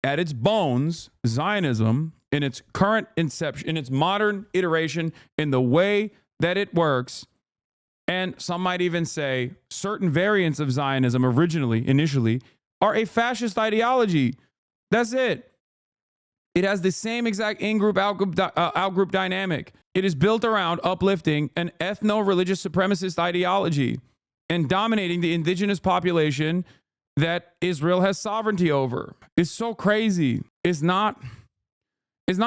at its bones, Zionism, in its current inception, in its modern iteration, in the way that it works, and some might even say certain variants of Zionism initially, are a fascist ideology. That's it. It has the same exact in-group, out-group dynamic. It is built around uplifting an ethno-religious supremacist ideology and dominating the indigenous population that Israel has sovereignty over. It's so crazy. It's not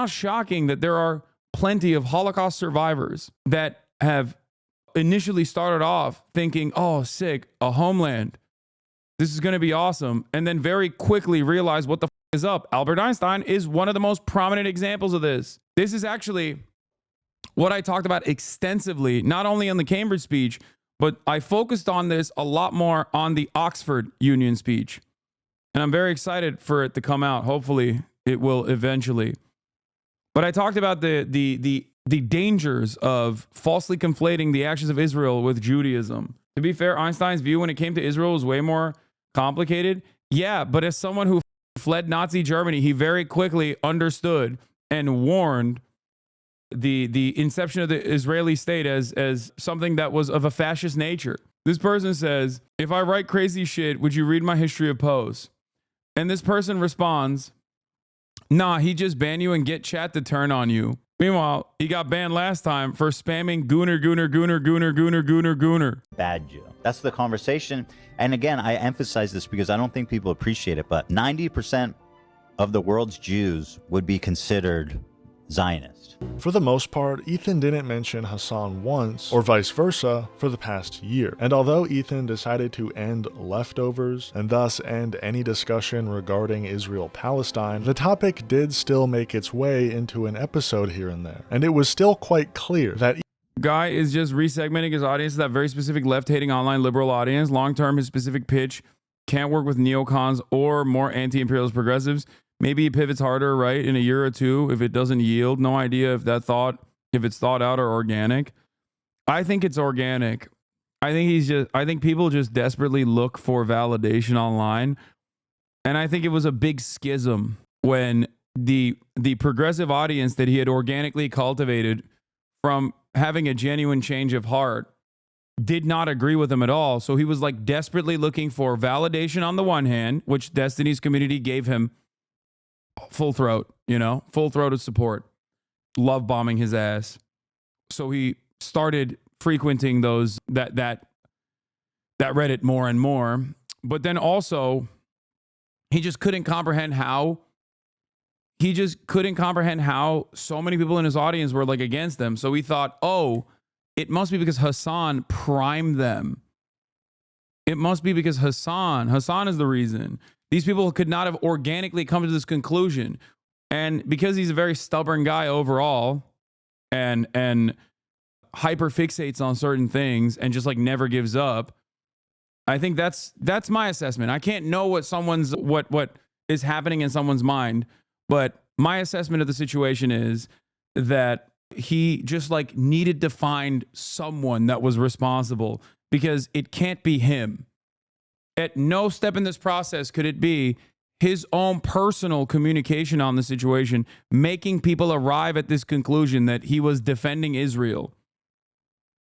shocking that there are plenty of Holocaust survivors that have initially started off thinking, oh, sick, a homeland. This is going to be awesome. And then very quickly realize what the is up. Albert Einstein is one of the most prominent examples of this. This is actually what I talked about extensively, not only on the Cambridge speech, but I focused on this a lot more on the Oxford Union speech. And I'm very excited for it to come out. Hopefully it will eventually. But I talked about the dangers of falsely conflating the actions of Israel with Judaism. To be fair, Einstein's view when it came to Israel was way more complicated. Yeah, but as someone who fled Nazi Germany, he very quickly understood and warned the inception of the Israeli state as something that was of a fascist nature. This person says, if I write crazy shit, would you read my history of posts? And this person responds, nah, he just banned you and get chat to turn on you. Meanwhile, he got banned last time for spamming gooner. Bad Jew. That's the conversation. And again, I emphasize this because I don't think people appreciate it, but 90% of the world's Jews would be considered Zionist. For the most part, Ethan didn't mention Hasan once, or vice versa, for the past year. And although Ethan decided to end leftovers, and thus end any discussion regarding Israel-Palestine, the topic did still make its way into an episode here and there. And it was still quite clear that Guy is just resegmenting his audience to that very specific left-hating online liberal audience. Long-term, his specific pitch can't work with neocons or more anti-imperialist progressives. Maybe he pivots harder, right, in a year or two if it doesn't yield. No idea if it's thought out or organic. I think it's organic. I think people just desperately look for validation online. And I think it was a big schism when the progressive audience that he had organically cultivated from having a genuine change of heart did not agree with him at all. So he was like desperately looking for validation on the one hand, which Destiny's community gave him full throated support, love bombing his ass. So he started frequenting those that that read it more and more. But then also, he just couldn't comprehend how so many people in his audience were like against them. So he thought, oh, it must be because Hasan primed them. It must be because Hasan is the reason. These people could not have organically come to this conclusion. And because he's a very stubborn guy overall and hyper fixates on certain things and just like never gives up, I think that's my assessment. I can't know what is happening in someone's mind, but my assessment of the situation is that he just like needed to find someone that was responsible, because it can't be him. At no step in this process could it be his own personal communication on the situation, making people arrive at this conclusion that he was defending Israel.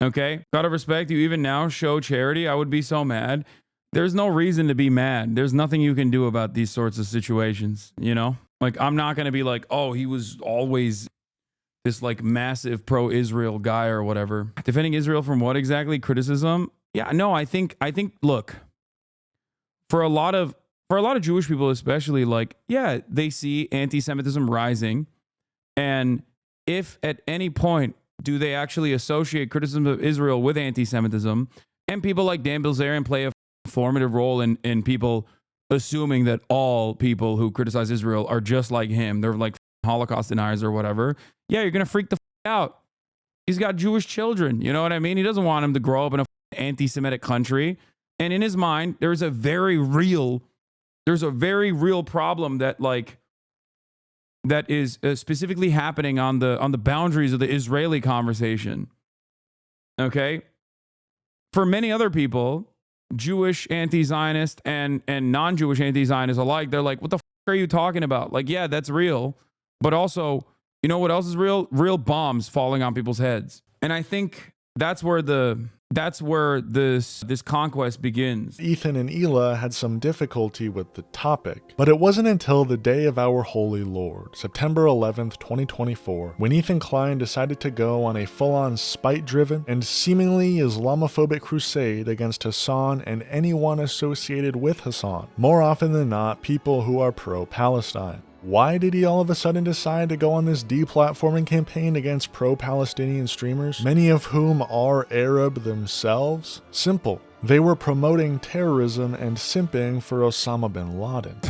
Okay? Out of respect, you even now show charity. I would be so mad. There's no reason to be mad. There's nothing you can do about these sorts of situations, you know? Like, I'm not going to be like, oh, he was always this like massive pro-Israel guy or whatever. Defending Israel from what exactly? Criticism? Yeah, no, I think, look, for a lot of Jewish people especially, like, yeah, they see anti-Semitism rising. And if at any point do they actually associate criticism of Israel with anti-Semitism, and people like Dan Bilzerian play a formative role in people assuming that all people who criticize Israel are just like him, they're like Holocaust deniers or whatever, yeah, you're going to freak the out. He's got Jewish children, you know what I mean? He doesn't want him to grow up in an anti-Semitic country. And in his mind, there's a very real problem that is specifically happening on the boundaries of the Israeli conversation. Okay? For many other people, Jewish anti-Zionist and non-Jewish anti-Zionist alike, they're like, what the are you talking about? Like, yeah, that's real. But also, you know what else is real? Real bombs falling on people's heads. And I think that's where this conquest begins. Ethan and Ela had some difficulty with the topic, but it wasn't until the day of our Holy Lord, September 11th, 2024, when Ethan Klein decided to go on a full-on spite-driven and seemingly Islamophobic crusade against Hasan and anyone associated with Hasan, more often than not people who are pro-Palestine. Why did he all of a sudden decide to go on this deplatforming campaign against pro-Palestinian streamers, many of whom are Arab themselves? Simple. They were promoting terrorism and simping for Osama bin Laden.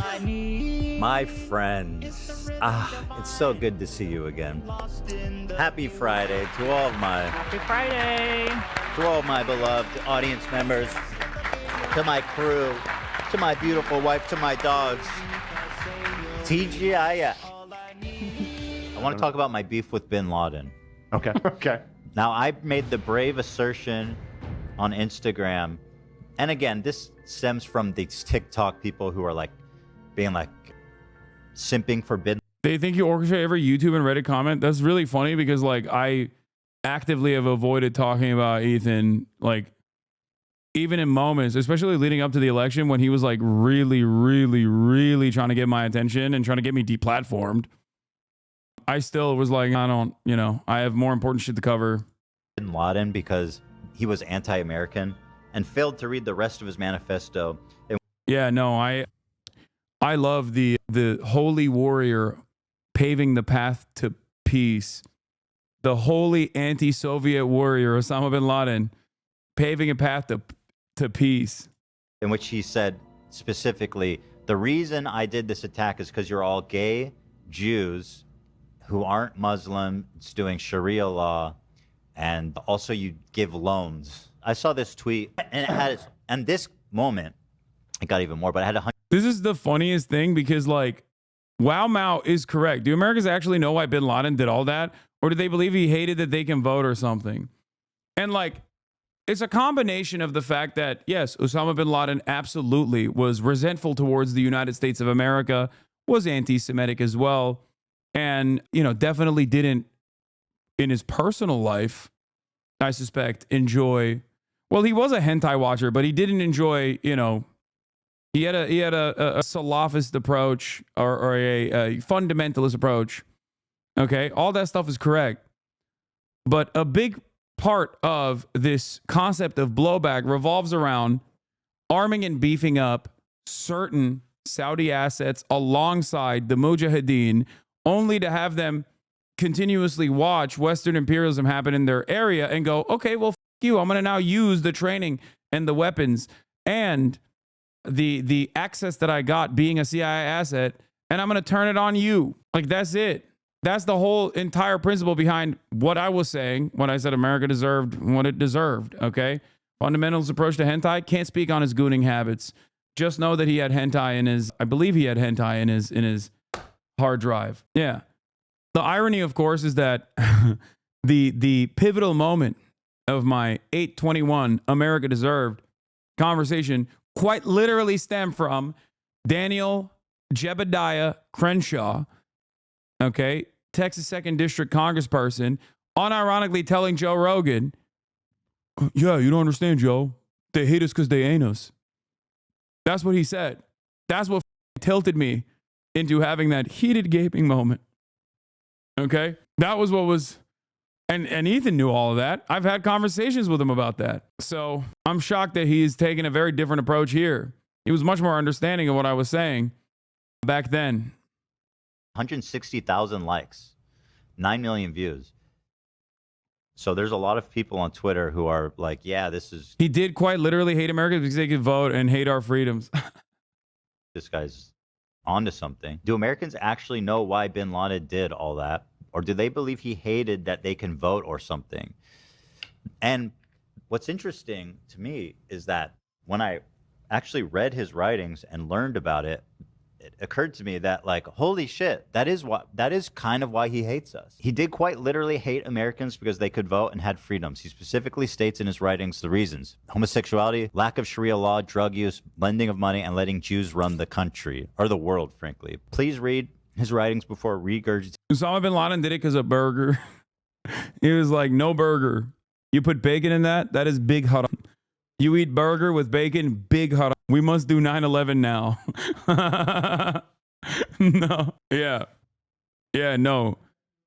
My friends, it's so good to see you again. Happy Friday to all of my beloved audience members, to my crew, to my beautiful wife, to my dogs. TGIF. I want to talk about my beef with bin Laden. Okay. Okay. Now, I made the brave assertion on Instagram, and again, this stems from these TikTok people who are like being like simping for bin. They think you orchestrate every YouTube and Reddit comment. That's really funny because like I actively have avoided talking about Ethan, like even in moments, especially leading up to the election when he was like really trying to get my attention and trying to get me deplatformed. I still was like, I have more important shit to cover. Bin Laden because he was anti-American and failed to read the rest of his manifesto. Yeah, no, I love the holy warrior paving the path to peace. The holy anti-Soviet warrior, Osama bin Laden, paving a path to peace. In which he said specifically, the reason I did this attack is because you're all gay Jews who aren't Muslim, it's doing Sharia law, and also you give loans. I saw this tweet, and it had, and this moment, it got even more, but I had 100. This is the funniest thing because like, Wow Mao is correct. Do Americans actually know why bin Laden did all that? Or do they believe he hated that they can vote or something? And like, it's a combination of the fact that, yes, Osama bin Laden absolutely was resentful towards the United States of America, was anti-Semitic as well, and, definitely didn't, in his personal life, I suspect, enjoy, well, he was a hentai watcher, but he didn't enjoy, he had a Salafist approach or a fundamentalist approach. Okay, all that stuff is correct. But a big part of this concept of blowback revolves around arming and beefing up certain Saudi assets alongside the Mujahideen, only to have them continuously watch Western imperialism happen in their area and go, okay, well, f you. I'm going to now use the training and the weapons and the access that I got being a CIA asset, and I'm going to turn it on you. Like, that's it. That's the whole entire principle behind what I was saying when I said America deserved what it deserved, okay? Fundamentalist approach to hentai. Can't speak on his gooning habits. Just know that he had hentai in his, I believe he had hentai in his hard drive. Yeah. The irony, of course, is that the pivotal moment of my 821 America Deserved conversation quite literally stemmed from Daniel Jebediah Crenshaw, okay, Texas 2nd District Congressperson, unironically telling Joe Rogan, yeah, you don't understand, Joe. They hate us because they ain't us. That's what he said. That's what tilted me into having that heated gaping moment. Okay? That was what was... And Ethan knew all of that. I've had conversations with him about that. So I'm shocked that he's taken a very different approach here. He was much more understanding of what I was saying back then. 160,000 likes, 9 million views. So there's a lot of people on Twitter who are like, yeah, this is... He did quite literally hate America because they could vote and hate our freedoms. This guy's onto something. Do Americans actually know why bin Laden did all that? Or do they believe he hated that they can vote or something? And what's interesting to me is that when I actually read his writings and learned about it, it occurred to me that, like, holy shit, that is kind of why he hates us. He did quite literally hate Americans because they could vote and had freedoms. He specifically states in his writings the reasons: homosexuality, lack of Sharia law, drug use, lending of money, and letting Jews run the country, or the world, frankly. Please read his writings before regurgitating. Osama bin Laden did it because of burger. He was like, no burger. You put bacon in that? That is big haram. You eat burger with bacon, big haram. We must do 9/11 now. No. Yeah. Yeah, no.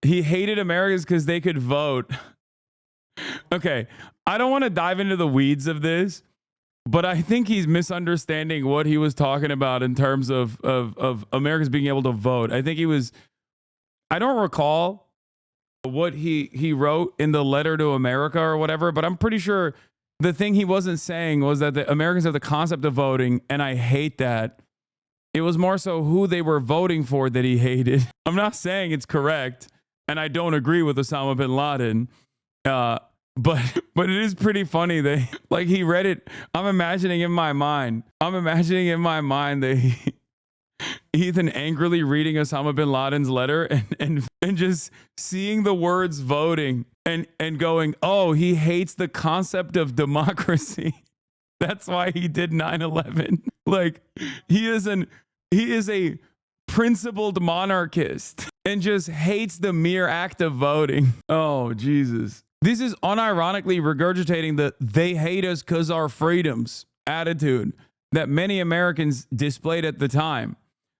He hated Americans because they could vote. Okay. I don't want to dive into the weeds of this, but I think he's misunderstanding what he was talking about in terms of Americans being able to vote. I think he was... I don't recall what he wrote in the letter to America or whatever, but I'm pretty sure the thing he wasn't saying was that the Americans have the concept of voting, and I hate that. It was more so who they were voting for that he hated. I'm not saying it's correct, and I don't agree with Osama bin Laden, but it is pretty funny that, like, he read it. I'm imagining in my mind that Ethan angrily reading Osama bin Laden's letter and just seeing the words voting and going, oh, he hates the concept of democracy. That's why he did 9/11. Like, he is a principled monarchist and just hates the mere act of voting. Oh, Jesus. This is unironically regurgitating the they hate us because our freedoms attitude that many Americans displayed at the time.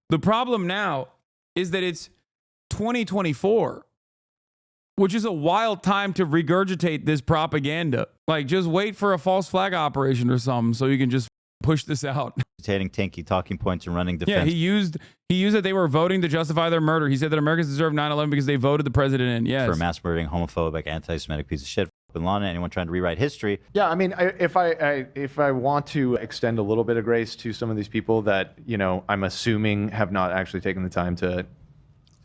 The problem now is that it's 2024, which is a wild time to regurgitate this propaganda. Like, just wait for a false flag operation or something so you can just push this out. Tanky talking points and running defense. Yeah, he used that they were voting to justify their murder. He said that Americans deserve 9/11 because they voted the president in. Yes. For mass murdering, homophobic, anti-Semitic piece of shit. Bin Laden, anyone trying to rewrite history. Yeah, I mean, if I want to extend a little bit of grace to some of these people that, you know, I'm assuming have not actually taken the time to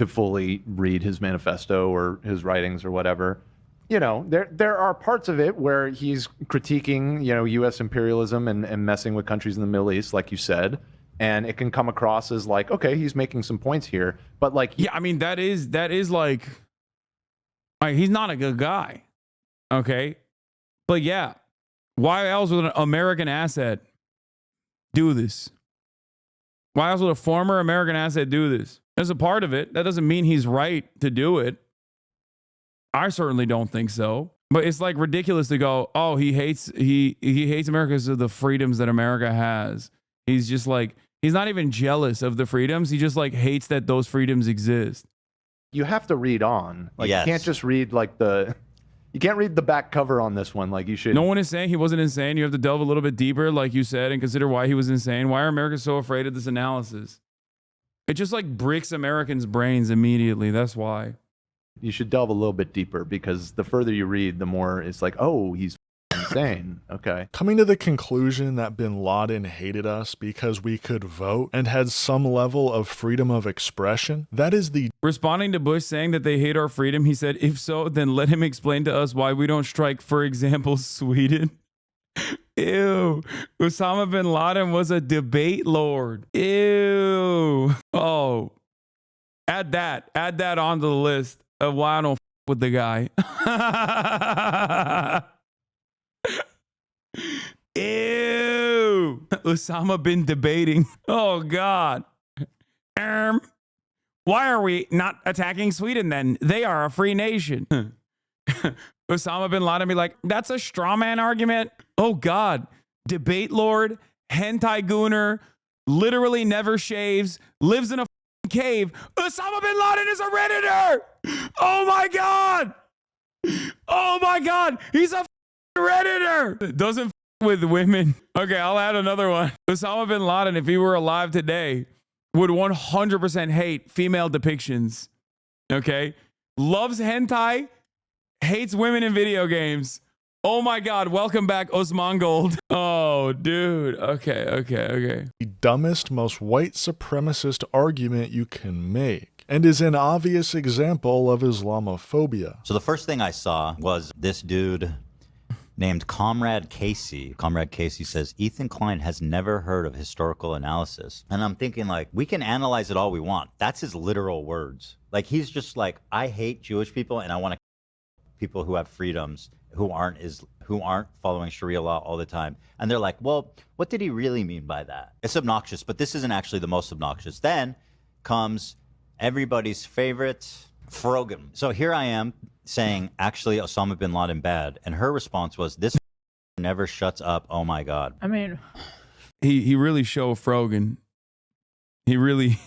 fully read his manifesto or his writings or whatever, you know, there are parts of it where he's critiquing, you know, U.S. imperialism and messing with countries in the Middle East, like you said, and it can come across as like, okay, he's making some points here, but like, yeah, I mean, that is like he's not a good guy. Okay. But yeah, why else would an American asset do this? Why else would a former American asset do this? As a part of it, that doesn't mean he's right to do it. I certainly don't think so. But it's like ridiculous to go, oh, he hates America because of the freedoms that America has. He's just like, he's not even jealous of the freedoms. He just like hates that those freedoms exist. You have to read on. Like, yes. You can't just read like the... You can't read the back cover on this one like you should. No one is saying he wasn't insane. You have to delve a little bit deeper, like you said, and consider why he was insane. Why are Americans so afraid of this analysis? It just like breaks Americans' brains immediately. That's why. You should delve a little bit deeper because the further you read, the more it's like, oh, he's insane. Okay. Coming to the conclusion that bin Laden hated us because we could vote and had some level of freedom of expression, that is the... Responding to Bush saying that they hate our freedom, he said, if so, then let him explain to us why we don't strike, for example, Sweden. Ew. Osama bin Laden was a debate lord. Ew. Oh. Add that onto the list of why I don't with the guy. Ew. Osama bin debating. Oh, God. Why are we not attacking Sweden then? They are a free nation. Osama bin Laden be like, that's a straw man argument. Oh, God. Debate lord, hentai gooner, literally never shaves, lives in a cave. Osama bin Laden is a Redditor. Oh, my God. Oh, my God. He's a Redditor. Doesn't with women. Okay, I'll add another one. Osama bin Laden, if he were alive today, would 100% hate female depictions. Okay? Loves hentai, hates women in video games. Oh my God, welcome back, Osman Gold. Oh, dude. Okay. The dumbest, most white supremacist argument you can make, and is an obvious example of Islamophobia. So the first thing I saw was this dude named Comrade Casey. Comrade Casey says, Ethan Klein has never heard of historical analysis. And I'm thinking, like, we can analyze it all we want. That's his literal words. Like, he's just like, I hate Jewish people and I want to people who have freedoms, who aren't following Sharia law all the time. And they're like, well, what did he really mean by that? It's obnoxious, but this isn't actually the most obnoxious. Then comes everybody's favorite, Frogan. So here I am saying, actually, Osama bin Laden bad. And her response was, this never shuts up. Oh, my God. I mean, he really showed Frogan. He really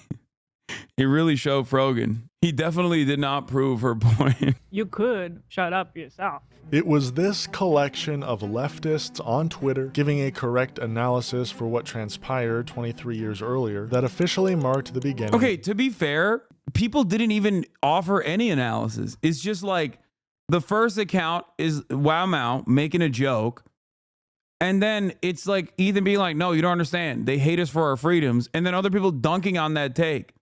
showed Frogan. He definitely did not prove her point. you could shut up yourself. It was this collection of leftists on Twitter giving a correct analysis for what transpired 23 years earlier that officially marked the beginning. Okay, to be fair, people didn't even offer any analysis. It's just like the first account is Wow Mao making a joke. And then it's like Ethan being like, no, you don't understand. They hate us for our freedoms. And then other people dunking on that take.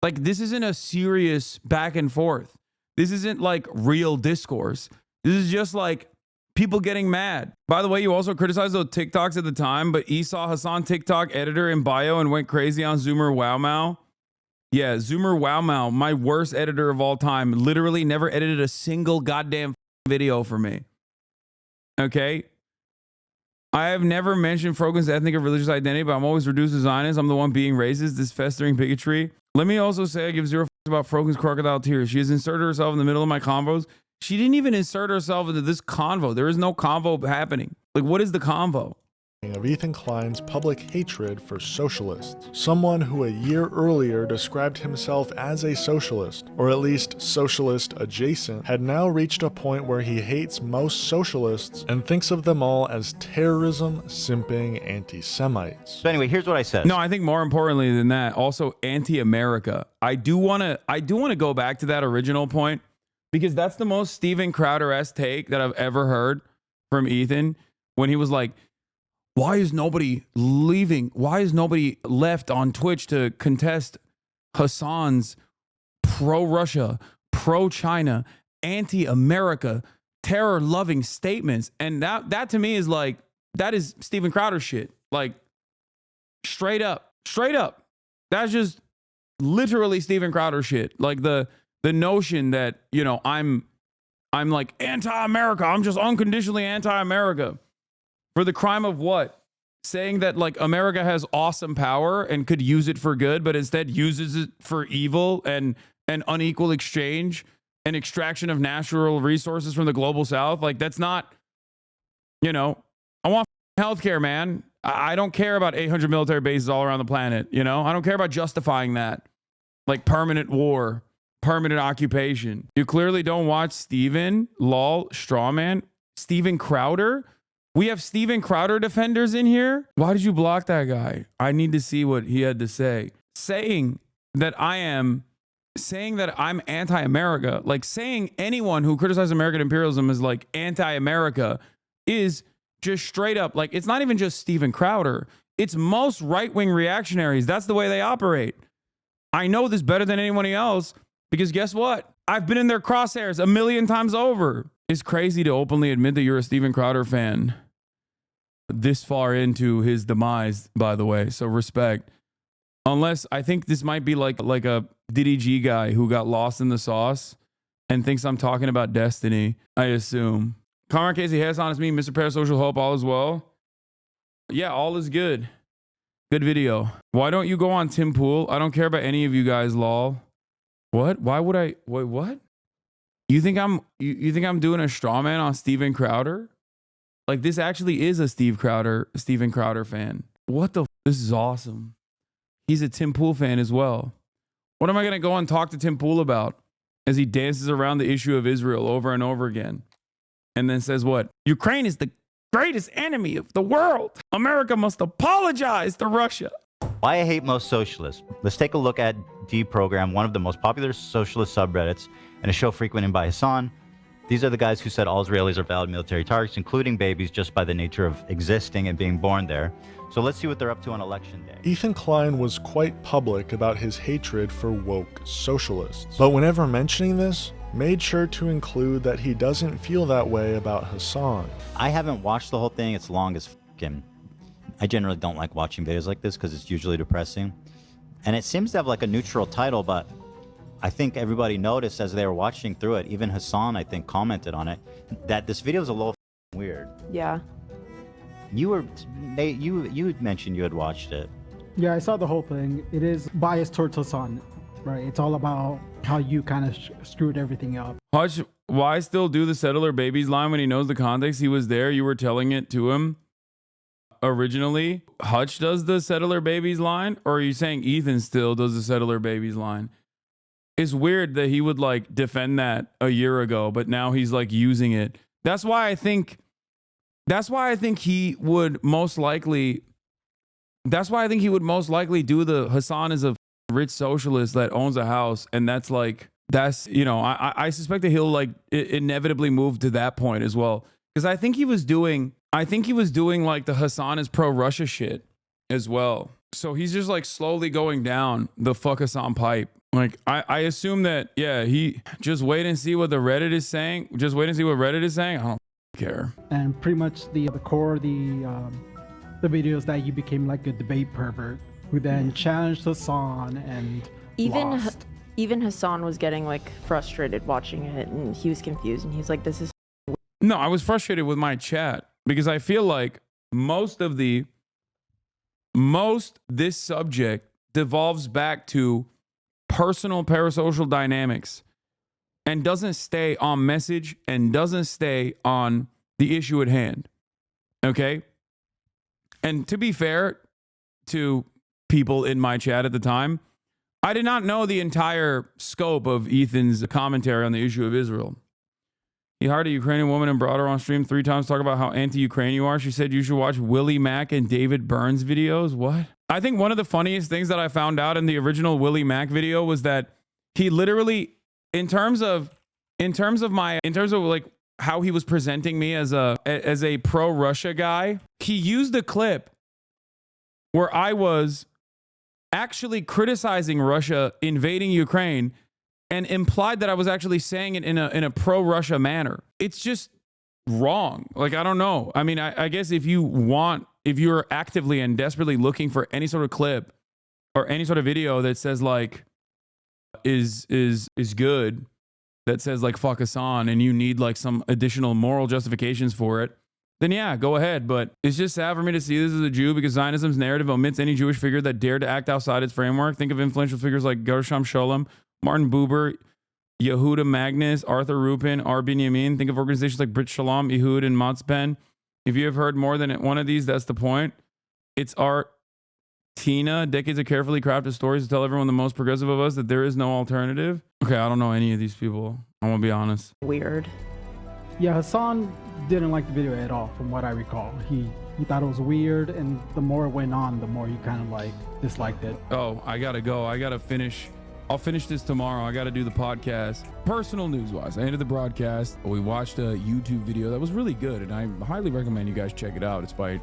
Like, this isn't a serious back and forth. This isn't like real discourse. This is just like people getting mad. By the way, you also criticized those TikToks at the time, but Esau Hasan TikTok editor in bio and went crazy on Zoomer Wow Mao. Yeah, Zoomer Wow Mao, my worst editor of all time, literally never edited a single goddamn video for me. Okay? I have never mentioned Frogan's ethnic or religious identity, but I'm always reduced to Zionist. I'm the one being racist, this festering bigotry. Let me also say I give zero fucks about Frogan's crocodile tears. She has inserted herself in the middle of my convos. She didn't even insert herself into this convo. There is no convo happening. Like, what is the convo? Of Ethan Klein's public hatred for socialists. Someone who a year earlier described himself as a socialist, or at least socialist adjacent, had now reached a point where he hates most socialists and thinks of them all as terrorism, simping anti-Semites. So anyway, here's what I said. No, I think more importantly than that, also anti-America. I do want to go back to that original point because that's the most Steven Crowder-esque take that I've ever heard from Ethan when he was like, why is nobody leaving? Why is nobody left on Twitch to contest Hasan's pro-Russia, pro-China, anti-America, terror-loving statements? And that to me is like, that is Steven Crowder shit. Like, straight up. That's just literally Steven Crowder shit. Like the notion that, you know, I'm like anti-America. I'm just unconditionally anti-America. For the crime of what? Saying that like America has awesome power and could use it for good, but instead uses it for evil and an unequal exchange and extraction of natural resources from the global south. Like, that's not, you know, I want healthcare, man. I don't care about 800 military bases all around the planet. You know, I don't care about justifying that. Like permanent war permanent occupation. You clearly don't watch Steven, lol, strawman, Steven Crowder. We have Steven Crowder defenders in here. Why did you block that guy? I need to see what he had to say. Saying that I'm anti-America, like saying anyone who criticizes American imperialism is like anti-America is just straight up like, it's not even just Steven Crowder. It's most right-wing reactionaries. That's the way they operate. I know this better than anyone else because guess what? I've been in their crosshairs a million times over. It's crazy to openly admit that you're a Steven Crowder fan this far into his demise, by the way. So respect. Unless I think this might be like a DDG guy who got lost in the sauce and thinks I'm talking about Destiny, I assume. Conrad Casey, Hasan, it's me, Mr. Parasocial Hope, all is well. Yeah, all is good. Good video. Why don't you go on Tim Pool? I don't care about any of you guys, lol. What? Why would I? Wait, what? You think I'm doing a straw man on Steven Crowder? Like this actually is a Steven Crowder fan. What the? This is awesome. He's a Tim Pool fan as well. What am I gonna go and talk to Tim Pool about as he dances around the issue of Israel over and over again, and then says what? Ukraine is the greatest enemy of the world. America must apologize to Russia. Why I hate most socialists. Let's take a look at Deprogram, one of the most popular socialist subreddits, and a show frequented by Hasan. These are the guys who said all Israelis are valid military targets, including babies, just by the nature of existing and being born there. So let's see what they're up to on election day. Ethan Klein was quite public about his hatred for woke socialists. But whenever mentioning this, made sure to include that he doesn't feel that way about Hasan. I haven't watched the whole thing. It's long as f***ing. I generally don't like watching videos like this because it's usually depressing. And it seems to have like a neutral title, but I think everybody noticed as they were watching through it, even Hasan, I think, commented on it, that this video is a little weird. Yeah. You mentioned you had watched it. Yeah, I saw the whole thing. It is biased towards Hasan, right? It's all about how you kind of screwed everything up. Hutch, why still do the settler babies line when he knows the context? He was there. You were telling it to him originally. Hutch does the settler babies line, or are you saying Ethan still does the settler babies line? It's weird that he would like defend that a year ago, but now he's like using it. That's why I think he would most likely do the Hasan is a rich socialist that owns a house, and that's you know, I suspect that he'll like inevitably move to that point as well, because I think he was doing like the Hasan is pro-Russia shit as well. So he's just like slowly going down the fuck Hasan pipe. Like I assume that, yeah, he just wait and see what the Reddit is saying. Just wait and see what Reddit is saying. I don't care. And pretty much the core of the videos that you became like a debate pervert who then challenged Hasan and lost. Even Hasan was getting like frustrated watching it, and he was confused, and he was like, this is No, I was frustrated with my chat because I feel like most this subject devolves back to personal parasocial dynamics and doesn't stay on message and doesn't stay on the issue at hand. Okay? And to be fair to people in my chat at the time, I did not know the entire scope of Ethan's commentary on the issue of Israel. He hired a Ukrainian woman and brought her on stream 3 times to talk about how anti-Ukraine you are. She said you should watch Willie Mack and David Burns videos. What? I think one of the funniest things that I found out in the original Willie Mack video was that he literally, in terms of like how he was presenting me as a pro-Russia guy, he used a clip where I was actually criticizing Russia invading Ukraine and implied that I was actually saying it in a pro-Russia manner. It's just wrong. Like, I don't know. I mean, I guess if you're actively and desperately looking for any sort of clip or any sort of video that says like is good, that says like fuck Hasan, and you need like some additional moral justifications for it, then yeah, go ahead. But it's just sad for me to see this as a Jew because Zionism's narrative omits any Jewish figure that dared to act outside its framework. Think of influential figures like Gershom Scholem, Martin Buber, Yehuda Magnus, Arthur Rupin, R. Binyamin. Think of organizations like Brit Shalom, Ehud, and Matzpen. If you have heard more than one of these, that's the point. It's our Tina, decades of carefully crafted stories to tell everyone the most progressive of us that there is no alternative. Okay, I don't know any of these people. I'm gonna be honest. Weird. Yeah, Hasan didn't like the video at all, from what I recall. He thought it was weird, and the more it went on, the more he kind of like disliked it. Oh, I gotta go. I gotta finish. I'll finish this tomorrow. I gotta do the podcast. Personal news wise, I ended the broadcast. We watched a YouTube video that was really good, and I highly recommend you guys check it out. It's by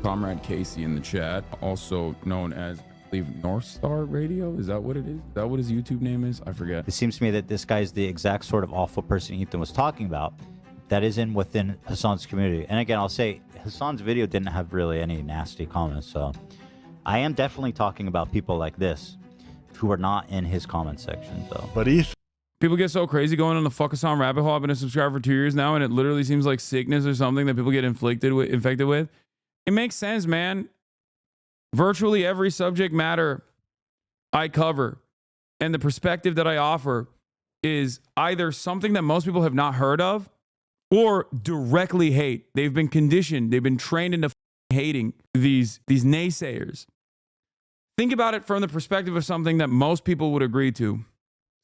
Comrade Casey in the chat, also known as, I believe, North Star Radio. Is that what it is? Is that what his YouTube name is? I forget. It seems to me that this guy's the exact sort of awful person Ethan was talking about that is within Hasan's community. And again, I'll say Hasan's video didn't have really any nasty comments. So I am definitely talking about people like this who are not in his comment section. So, but people get so crazy going on the fuck Hasan rabbit hole. I've been a subscriber for 2 years now, and it literally seems like sickness or something that people get infected with. It makes sense, man. Virtually every subject matter I cover and the perspective that I offer is either something that most people have not heard of or directly hate. They've been conditioned. They've been trained into hating these naysayers. Think about it from the perspective of something that most people would agree to.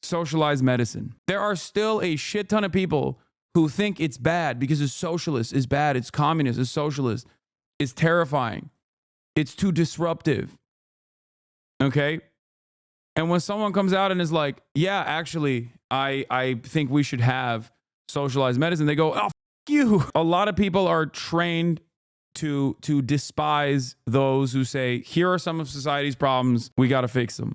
Socialized medicine. There are still a shit ton of people who think it's bad because it's socialist, it's bad, it's communist, it's socialist. It's terrifying. It's too disruptive. Okay? And when someone comes out and is like, yeah, actually, I think we should have socialized medicine, they go, oh, f you. A lot of people are trained to despise those who say, here are some of society's problems. We got to fix them.